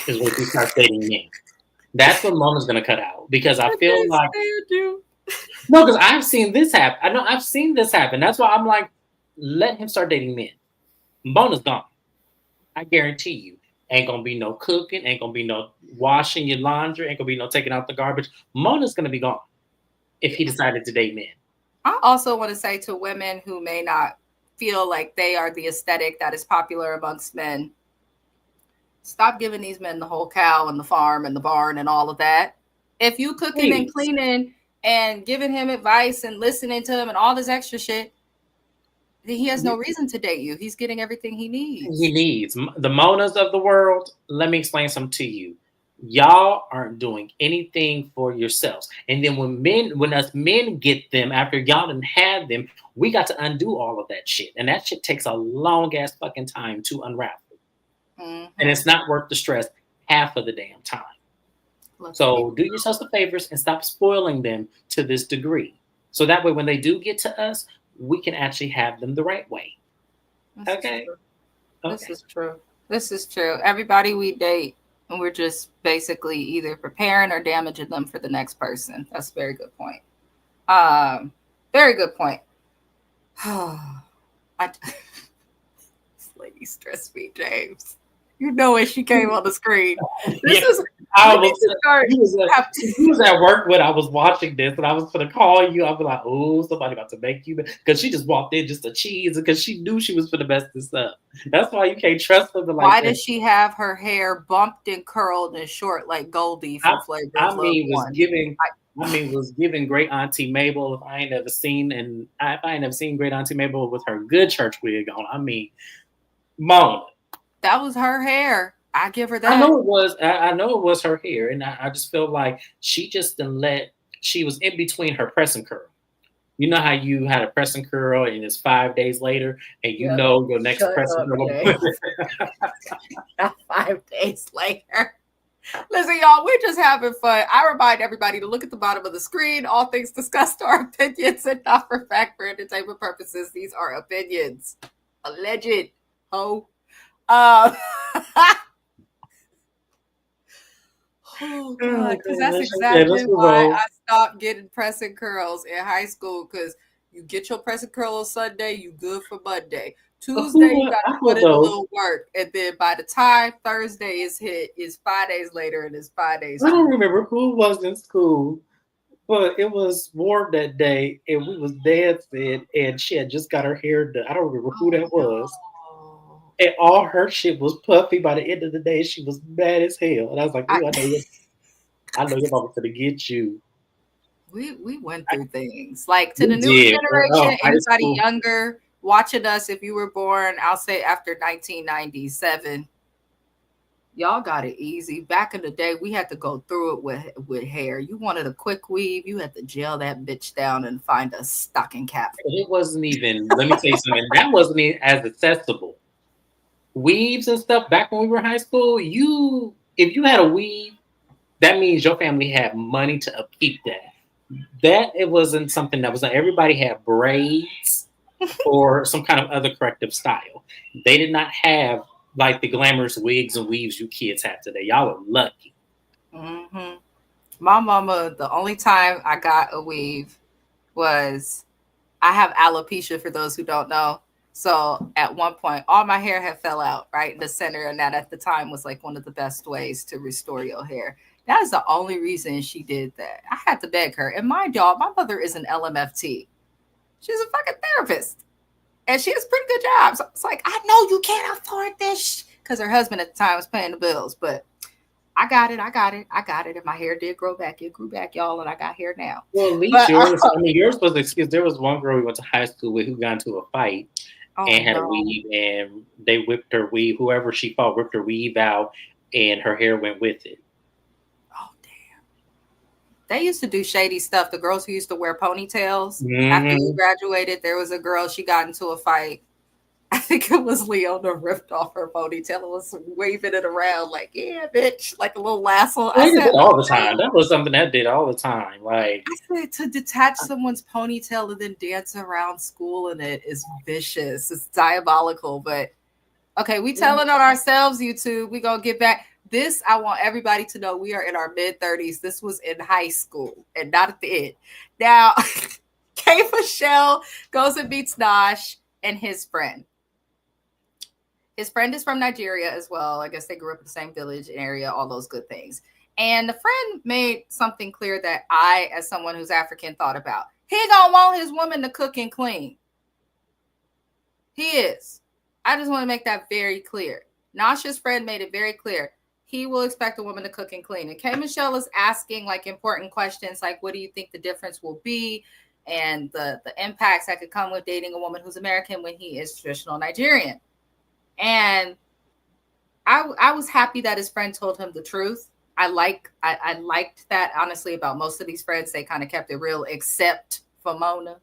Is when she starts dating men. That's when Mona's gonna cut out. Because I feel like no, because I've seen this happen. I know I've seen this happen. That's why I'm like, let him start dating men. Mona's gone. I guarantee you. Ain't gonna be no cooking, ain't gonna be no washing your laundry, ain't gonna be no taking out the garbage. Mona's gonna be gone if he decided to date men. I also want to say to women who may not feel like they are the aesthetic that is popular amongst men, stop giving these men the whole cow and the farm and the barn and all of that. If you cooking and cleaning and giving him advice and listening to him and all this extra shit, he has no reason to date you. He's getting everything he needs. He needs. The Monas of the world, let me explain something to you. Y'all aren't doing anything for yourselves. And then when us men get them, after y'all done had them, we got to undo all of that shit. And that shit takes a long ass fucking time to unravel. And it's not worth the stress half of the damn time. So do yourselves the favors and stop spoiling them to this degree. So that way when they do get to us, we can actually have them the right way. This is true. This is true. Everybody we date, and we're just basically either preparing or damaging them for the next person. That's a very good point. Very good point. This lady stressed me, James. You know when she came on the screen. He was at work when I was watching this, and I was going to call you. I was like, oh, somebody about to make you, because she just walked in just a cheese, because she knew she was going to mess this up. That's why you can't trust them. Why does she have her hair bumped and curled and short like Goldie from Flavor? Was giving Great Auntie Mabel. If I ain't never seen Great Auntie Mabel with her good church wig on, Mona. That was her hair. I give her that. I know it was her hair, and I just feel like she just she was in between her press and curl. You know how you had a press and curl, and it's 5 days later, and know your next press and curl. 5 days later. Listen, y'all, we're just having fun. I remind everybody to look at the bottom of the screen. All things discussed are opinions and not for fact for entertainment purposes. These are opinions. Alleged. Oh God, because that's exactly why I stopped getting press and curls in high school, because you get your press and curl on Sunday, you good for Monday. Tuesday, you got to put in a little work. And then by the time Thursday is hit, it's 5 days later and it's 5 days. I don't remember who was in school, but it was warm that day and we was dancing and she had just got her hair done. I don't remember who that was. And all her shit was puffy. By the end of the day, she was mad as hell. And I was like, I know your mama's gonna get you. We went through things. Like, to the new generation, anybody younger watching us, if you were born, I'll say after 1997, y'all got it easy. Back in the day, we had to go through it with hair. You wanted a quick weave, you had to gel that bitch down and find a stocking cap. It wasn't even, let me tell you something, that wasn't even as accessible. Weaves and stuff back when we were in high school, if you had a weave, that means your family had money to upkeep that. That it wasn't something that was like everybody had braids or some kind of other corrective style. They did not have like the glamorous wigs and weaves you kids have today. Y'all were lucky. Mm-hmm. My mama, the only time I got a weave was, I have alopecia for those who don't know. So at one point, all my hair had fell out right in the center, and that at the time was like one of the best ways to restore your hair. That is the only reason she did that. I had to beg her. And mind y'all, my mother is an LMFT. She's a fucking therapist. And she has a pretty good job. So it's like, I know you can't afford this, because her husband at the time was paying the bills. But I got it. And my hair did grow back. It grew back, y'all, and I got hair now. Well, at least yours, yours was an excuse. There was one girl we went to high school with who got into a fight and had a weave, and they whipped her weave. Whoever she fought whipped her weave out, and her hair went with it. Oh, damn. They used to do shady stuff. The girls who used to wear ponytails. After we graduated, there was a girl, she got into a fight. I think it was Leona, ripped off her ponytail and was waving it around like, yeah, bitch, like a little lasso. I said, all the time. That was something that did all the time. Like, I said, to detach someone's ponytail and then dance around school in it is vicious. It's diabolical. But okay, we telling on ourselves, YouTube. We gonna get back. This, I want everybody to know, we are in our mid-30s. This was in high school and not at the end. Now, K Michelle goes and meets Nash and his friend. His friend is from Nigeria as well. I guess they grew up in the same village area, all those good things. And the friend made something clear that I, as someone who's African, thought about. He gonna want his woman to cook and clean. He is. I just want to make that very clear. Nasha's friend made it very clear. He will expect a woman to cook and clean. And K Michelle is asking like important questions like, what do you think the difference will be? And the impacts that could come with dating a woman who's American when he is traditional Nigerian. And I was happy that his friend told him the truth. I liked that, honestly, about most of these friends. They kind of kept it real, except for Mona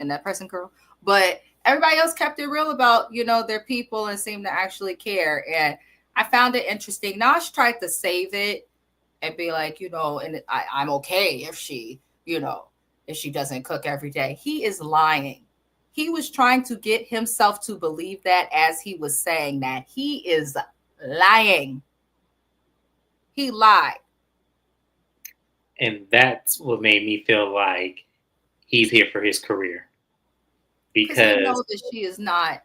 and that person girl. But everybody else kept it real about, their people and seemed to actually care. And I found it interesting. Nash tried to save it and be like, and I'm okay if she, if she doesn't cook every day. He is lying. He was trying to get himself to believe that as he was saying that. He is lying. He lied. And that's what made me feel like he's here for his career. Because he knows that she is not.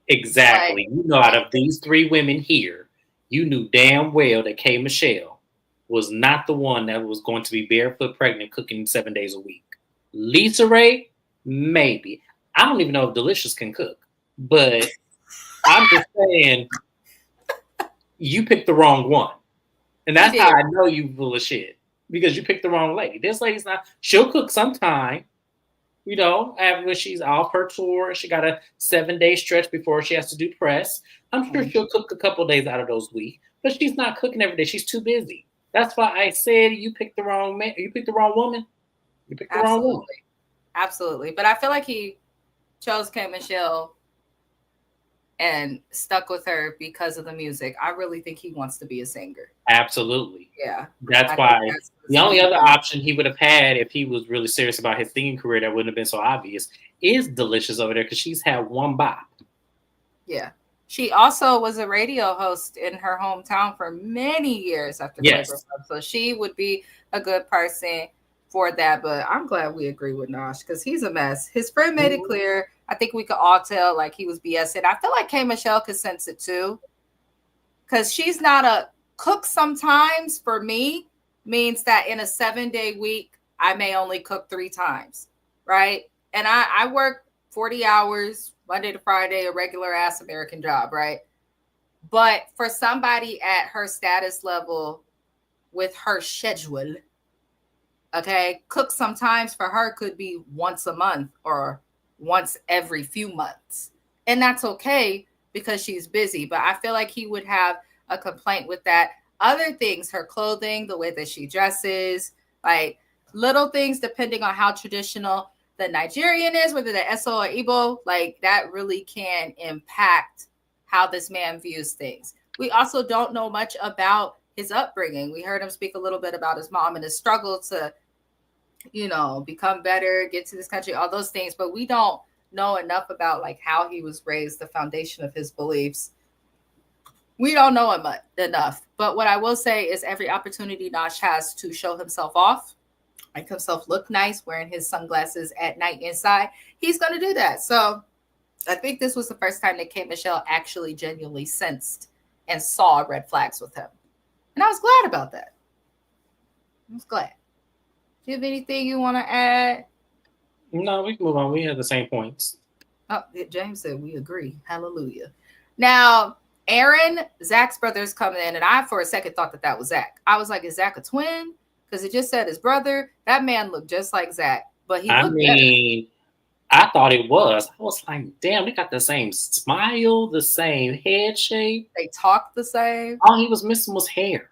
Exactly. Out of these three women here, you knew damn well that K Michelle was not the one that was going to be barefoot pregnant cooking 7 days a week. Lisa Ray, maybe. I don't even know if Delicious can cook, but I'm just saying you picked the wrong one. And that's how I know you full of shit, because you picked the wrong lady. This lady's not, she'll cook sometime, when she's off her tour. She got a 7-day stretch before she has to do press. I'm sure she'll cook a couple of days out of those weeks, but she's not cooking every day. She's too busy. That's why I said you picked the wrong man. You picked the wrong woman. You picked the wrong woman. Absolutely. But I feel like he chose K Michelle and stuck with her because of the music. I really think he wants to be a singer. Absolutely. Yeah. That's why the only other option he would have had if he was really serious about his singing career that wouldn't have been so obvious is Delicious over there, because she's had one bop. Yeah. She also was a radio host in her hometown for many years after Flavor Flav. So she would be a good person for that. But I'm glad we agree with Nash, because he's a mess. His friend made it clear. I think we could all tell like he was BSing. I feel like K Michelle could sense it too, because she's not a cook. Sometimes for me means that in a 7-day week, I may only cook 3 times, right? And I work 40 hours, Monday to Friday, a regular ass American job, right? But for somebody at her status level with her schedule, okay, cook sometimes for her could be once a month or once every few months. And that's okay because she's busy. But I feel like he would have a complaint with that. Other things, her clothing, the way that she dresses, like little things, depending on how traditional the Nigerian is, whether they're Eso or Igbo, like that really can impact how this man views things. We also don't know much about his upbringing. We heard him speak a little bit about his mom and his struggle to, become better, get to this country, all those things, but we don't know enough about like how he was raised, the foundation of his beliefs. We don't know him enough. But what I will say is every opportunity Nosh has to show himself off, make himself look nice, wearing his sunglasses at night inside, he's going to do that. So I think this was the first time that K. Michelle actually genuinely sensed and saw red flags with him. And I was glad about that. I was glad. Do you have anything you want to add? No, we can move on. We have the same points. Oh, James said we agree. Hallelujah. Now, Aaron, Zach's brother's coming in, and I for a second thought that was Zach. I was like, is Zach a twin? Because it just said his brother. That man looked just like Zach, but he looked better. I thought it was. I was like, damn, they got the same smile, the same head shape. They talked the same. All he was missing was hair.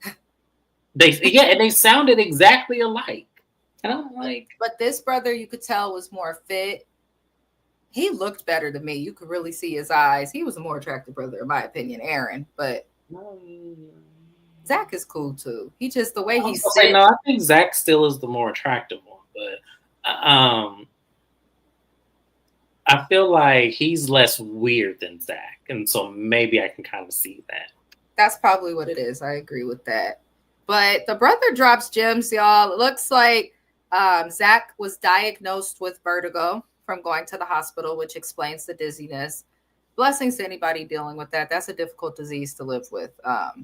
And they sounded exactly alike. And I'm like, but this brother, you could tell, was more fit. He looked better to me. You could really see his eyes. He was a more attractive brother, in my opinion, Aaron. But Zach is cool too. He just the way he's. No, I think Zach still is the more attractive one, but I feel like he's less weird than Zach, and so maybe I can kind of see that. That's probably what it is. I agree with that. But the brother drops gems, y'all. It looks like Zach was diagnosed with vertigo from going to the hospital, which explains the dizziness. Blessings to anybody dealing with that. That's a difficult disease to live with.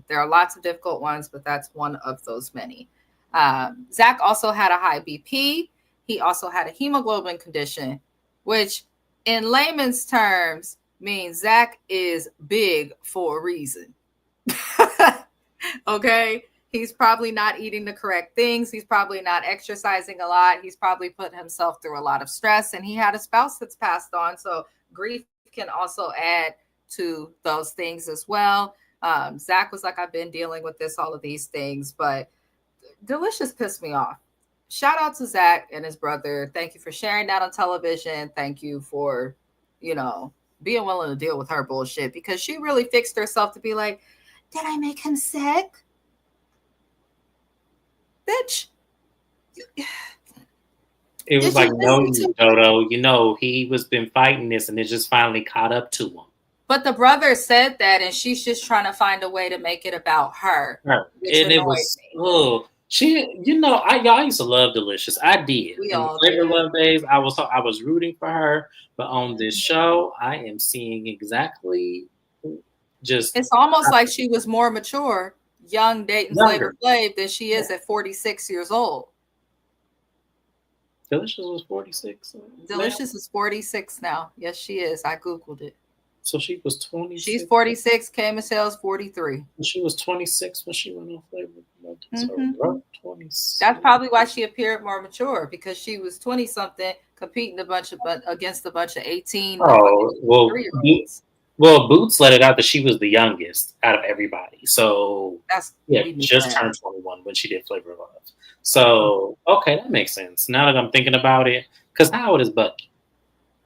There are lots of difficult ones, but that's one of those many. Zach also had a high BP. He also had a hemoglobin condition, which in layman's terms means Zach is big for a reason. Okay? He's probably not eating the correct things. He's probably not exercising a lot. He's probably put himself through a lot of stress, and he had a spouse that's passed on. So grief can also add to those things as well. Zach was like, I've been dealing with all of these things, but Delicious pissed me off. Shout out to Zach and his brother. Thank you for sharing that on television. Thank you for, being willing to deal with her bullshit, because she really fixed herself to be like, did I make him sick? Bitch. It was like, no, Dodo, he was been fighting this and it just finally caught up to him. But the brother said that, and she's just trying to find a way to make it about her. And it was, I used to love Delicious. I did. We all did. Flavor Love days, I was rooting for her, but on this show, I am seeing exactly just. It's almost like she was more mature, young, dating Flavor Flav than she is at 46 years old. Delicious was 46. Delicious is 46 now. Yes, she is. I Googled it. So she was 26. She's 46. K. Michelle's 43. She was 26 when she went on Flavor Love. So 26. That's probably why she appeared more mature, because she was 20-something competing against a bunch of 18. Well, Boots let it out that she was the youngest out of everybody. So just turned 21 when she did Flavor of Love. So, okay, that makes sense. Now that I'm thinking about it, because how old is Bucky?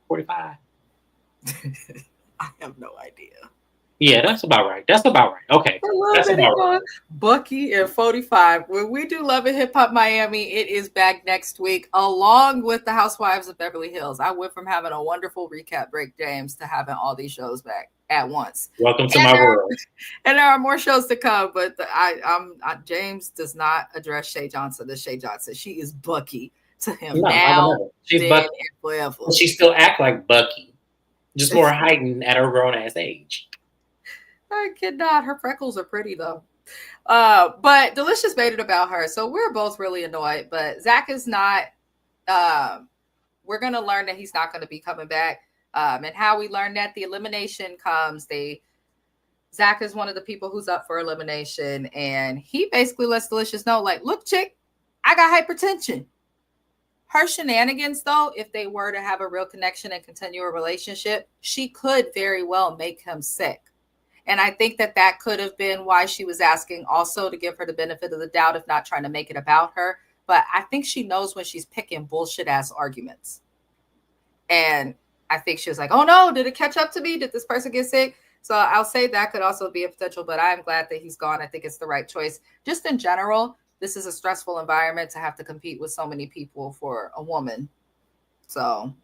45? I have no idea. Yeah, that's about right. Okay. That's about right. Bucky and 45. When we do Love and Hip Hop Miami, it is back next week, along with the Housewives of Beverly Hills. I went from having a wonderful recap break, James, to having all these shows back at once. Welcome to my world. And there are more shows to come, but James does not address Shay Johnson as Shay Johnson. She is Bucky to him now. She's Bucky. Forever. She still act like Bucky, just more heightened at her grown ass age. I cannot. Her freckles are pretty though. But Delicious made it about her. So we're both really annoyed. But Zach is not. We're going to learn that he's not going to be coming back. And how we learn that, the elimination comes. Zach is one of the people who's up for elimination. And he basically lets Delicious know, like, look, chick, I got hypertension. Her shenanigans, though, if they were to have a real connection and continue a relationship, she could very well make him sick. And I think that that could have been why she was asking also to give her the benefit of the doubt, if not trying to make it about her. But I think she knows when she's picking bullshit ass arguments. And I think she was like, oh no, did it catch up to me? Did this person get sick? So I'll say that could also be a potential, but I'm glad that he's gone. I think it's the right choice. Just in general, this is a stressful environment to have to compete with so many people for a woman. So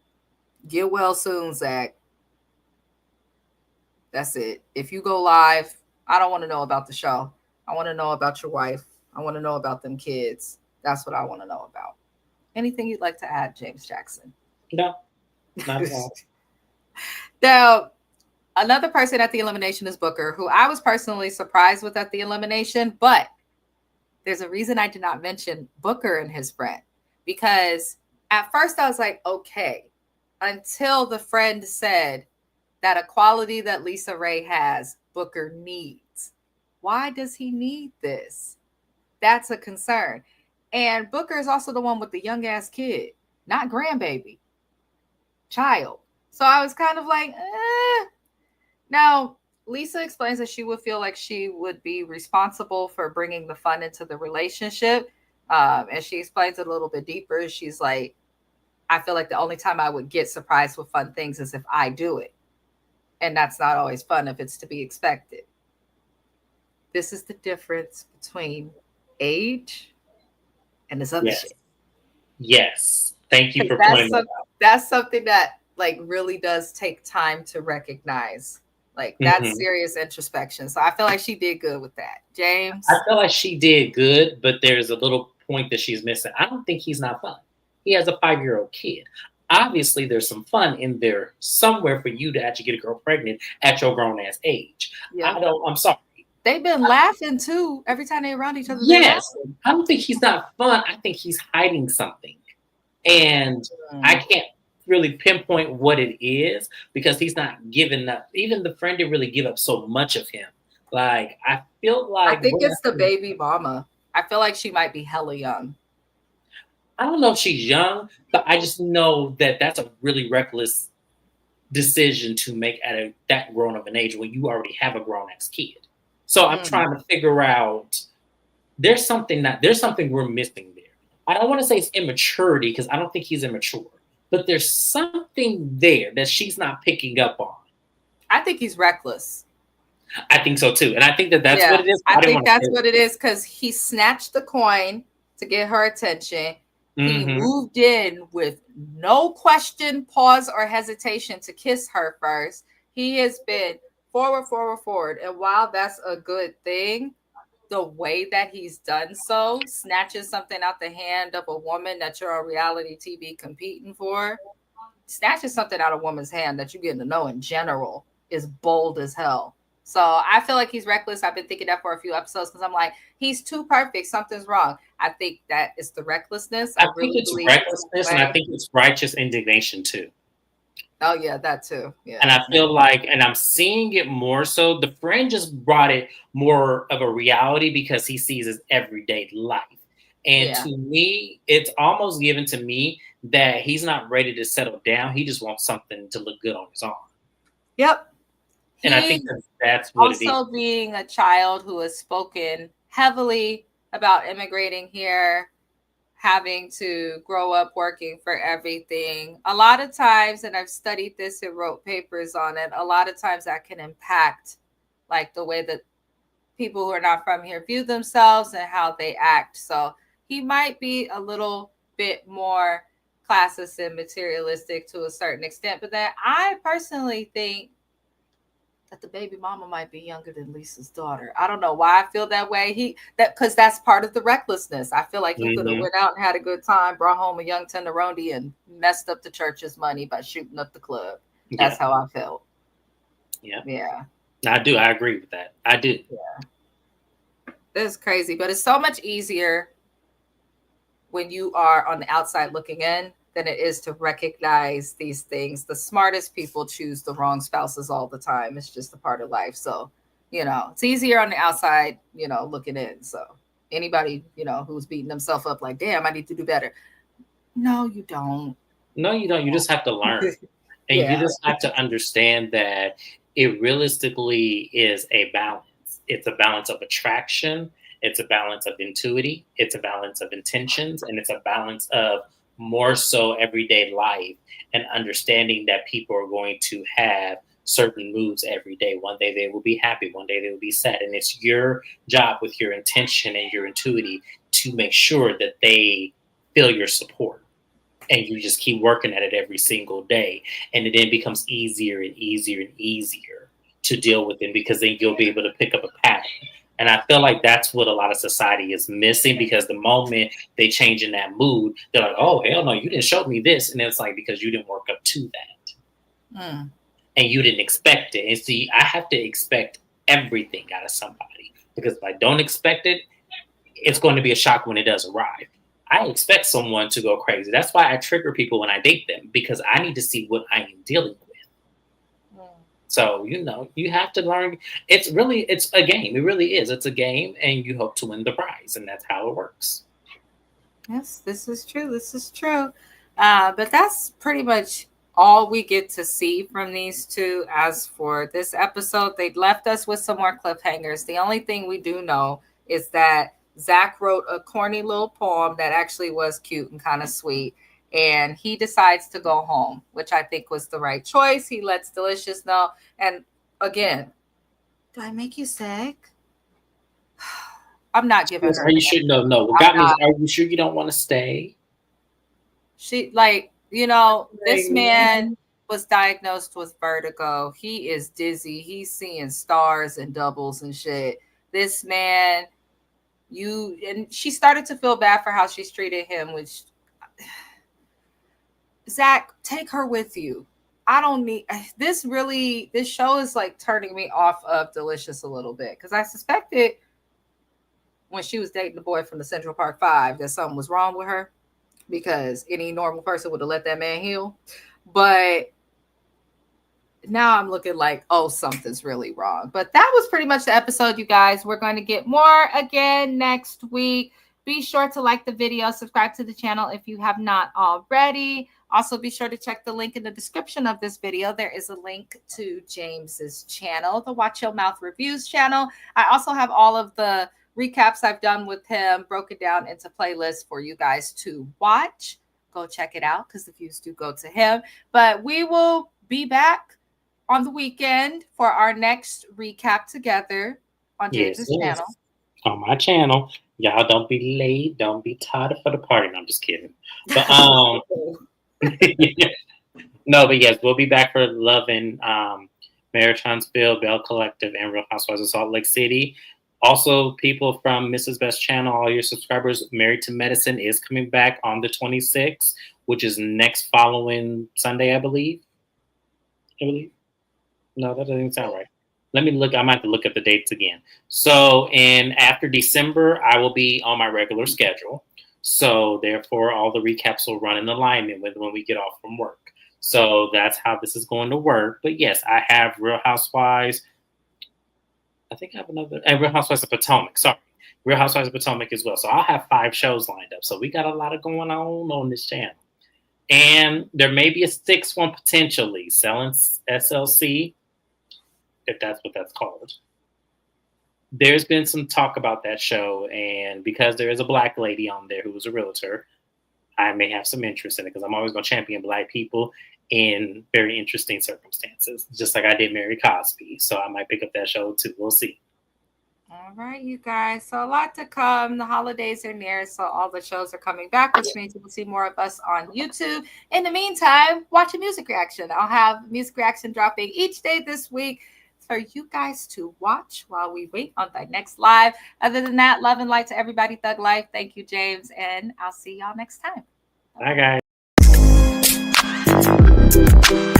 get well soon, Zach. That's it. If you go live, I don't want to know about the show. I want to know about your wife. I want to know about them kids. That's what I want to know about. Anything you'd like to add, James Jackson? No, not at all. Now, another person at the elimination is Booker, who I was personally surprised with at the elimination, but there's a reason I did not mention Booker and his friend, because at first I was like, okay, until the friend said that a quality that Lisa Ray has, Booker needs. Why does he need this? That's a concern. And Booker is also the one with the young ass kid, not grandbaby, child. So I was kind of like, Now, Lisa explains that she would feel like she would be responsible for bringing the fun into the relationship. And she explains it a little bit deeper. She's like, I feel like the only time I would get surprised with fun things is if I do it. And that's not always fun if it's to be expected. This is the difference between age and this other shit. Yes. Thank you for pointing that out. That's something that like really does take time to recognize. Like that's serious introspection. So I feel like she did good with that. James? I feel like she did good, but there's a little point that she's missing. I don't think he's not fun. He has a 5-year-old kid. Obviously, there's some fun in there somewhere for you to actually get a girl pregnant at your grown ass age. Yeah. I'm sorry. They've been laughing too every time they're around each other. Yes. I don't think he's not fun. I think he's hiding something. And I can't really pinpoint what it is because he's not giving up. Even the friend didn't really give up so much of him. Like, I feel like... I think it's the baby mama. I feel like she might be hella young. I don't know if she's young, but I just know that that's a really reckless decision to make at that grown of an age when you already have a grown-ass kid. So I'm trying to figure out, there's something we're missing there. I don't want to say it's immaturity because I don't think he's immature, but there's something there that she's not picking up on. I think he's reckless. I think so too. And I think that's what it is. I think that's what it is because he snatched the coin to get her attention. He moved in with no question, pause, or hesitation to kiss her first. He has been forward. And while that's a good thing, the way that he's done so, snatching something out the hand of a woman that you're on reality TV competing for, snatching something out of a woman's hand that you're getting to know in general is bold as hell. So I feel like he's reckless. I've been thinking that for a few episodes because I'm like, he's too perfect. Something's wrong. I think that is the recklessness. I think it's recklessness, and I think it's righteous indignation too. Oh yeah, that too. Yeah. And I feel like, and I'm seeing it more so. The friend just brought it more of a reality because he sees his everyday life. And to me, it's almost given to me that he's not ready to settle down. He just wants something to look good on his arm. Yep. And I think that's what it is. Also being a child who has spoken heavily about immigrating here, having to grow up working for everything. A lot of times, and I've studied this and wrote papers on it, a lot of times that can impact like the way that people who are not from here view themselves and how they act. So he might be a little bit more classist and materialistic to a certain extent. But then I personally think that the baby mama might be younger than Lisa's daughter. I don't know why I feel that way. Because that's part of the recklessness. I feel like he could have went out and had a good time, brought home a young tenderoni, and messed up the church's money by shooting up the club. That's how I felt. Yeah. I do. I agree with that. I do. Yeah. That's crazy, but it's so much easier when you are on the outside looking in than it is to recognize these things. The smartest people choose the wrong spouses all the time. It's just a part of life. So, it's easier on the outside, looking in. So anybody, who's beating themselves up like, damn, I need to do better. No, you don't. No, you don't. You just have to learn. And you Yeah. just have to understand that it realistically is a balance. It's a balance of attraction, it's a balance of intuity, it's a balance of intentions, and it's a balance of more so everyday life and understanding that people are going to have certain moods every day. One day they will be happy, one day they will be sad. And it's your job with your intention and your intuity to make sure that they feel your support, and you just keep working at it every single day, and it then becomes easier and easier and easier to deal with it, because then you'll be able to pick up a pattern. And I feel like that's what a lot of society is missing, because the moment they change in that mood, they're like, oh hell no, you didn't show me this. And it's like, because you didn't work up to that, and you didn't expect it. And see, I have to expect everything out of somebody, because if I don't expect it, it's going to be a shock when it does arrive. I expect someone to go crazy. That's why I trigger people when I date them, because I need to see what I am dealing with. So, you have to learn. It's a game. It really is. It's a game, and you hope to win the prize, and that's how it works. Yes, this is true. This is true. But that's pretty much all we get to see from these two. As for this episode, they left us with some more cliffhangers. The only thing we do know is that Zach wrote a corny little poem that actually was cute and kind of sweet. And he decides to go home, which I think was the right choice. He lets Delicious know. And again, do I make you sick? I'm not giving her. Are you sure? No. What got me is, are you sure you don't want to stay? She, this man was diagnosed with vertigo. He is dizzy. He's seeing stars and doubles and shit. This man, and she started to feel bad for how she's treated him, which, Zach, take her with you. I don't need this. Really, this show is like turning me off of Delicious a little bit, because I suspected when she was dating the boy from the Central Park 5 that something was wrong with her, because any normal person would have let that man heal. But now I'm looking like, oh, something's really wrong. But that was pretty much the episode, you guys. We're going to get more again next week. Be sure to like the video, subscribe to the channel if you have not already. Also, be sure to check the link in the description of this video. There is a link to James's channel, the Watch Your Mouth Reviews channel. I also have all of the recaps I've done with him broken down into playlists for you guys to watch. Go check it out, because the views do go to him. But we will be back on the weekend for our next recap together on James's channel. On my channel. Y'all don't be late. Don't be tired for the party. No, I'm just kidding. But no, but yes, we'll be back for Loving Mayor Huntsville, Bell Collective, and Real Housewives of Salt Lake City. Also, people from Mrs. Best channel, all your subscribers, Married to Medicine is coming back on the 26th, which is next following Sunday, I believe. No, that doesn't sound right. Let me look. I might have to look at the dates again. So, after December, I will be on my regular schedule. So, therefore, all the recaps will run in alignment with when we get off from work. So, that's how this is going to work. But yes, I have Real Housewives. I think I have another. And Real Housewives of Potomac. Sorry. Real Housewives of Potomac as well. So, I'll have 5 shows lined up. So, we got a lot of going on this channel. And there may be a 6th one potentially, Selling SLC, if that's what that's called. There's been some talk about that show, and because there is a Black lady on there who was a realtor, I may have some interest in it, because I'm always going to champion Black people in very interesting circumstances, just like I did Mary Cosby. So I might pick up that show too. We'll see. All right, you guys. So a lot to come. The holidays are near, so all the shows are coming back, which means you will see more of us on YouTube. In the meantime, watch a music reaction. I'll have music reaction dropping each day this week for you guys to watch while we wait on the next live. Other than that, love and light to everybody. Thug Life. Thank you, James, and I'll see y'all next time. Bye, guys.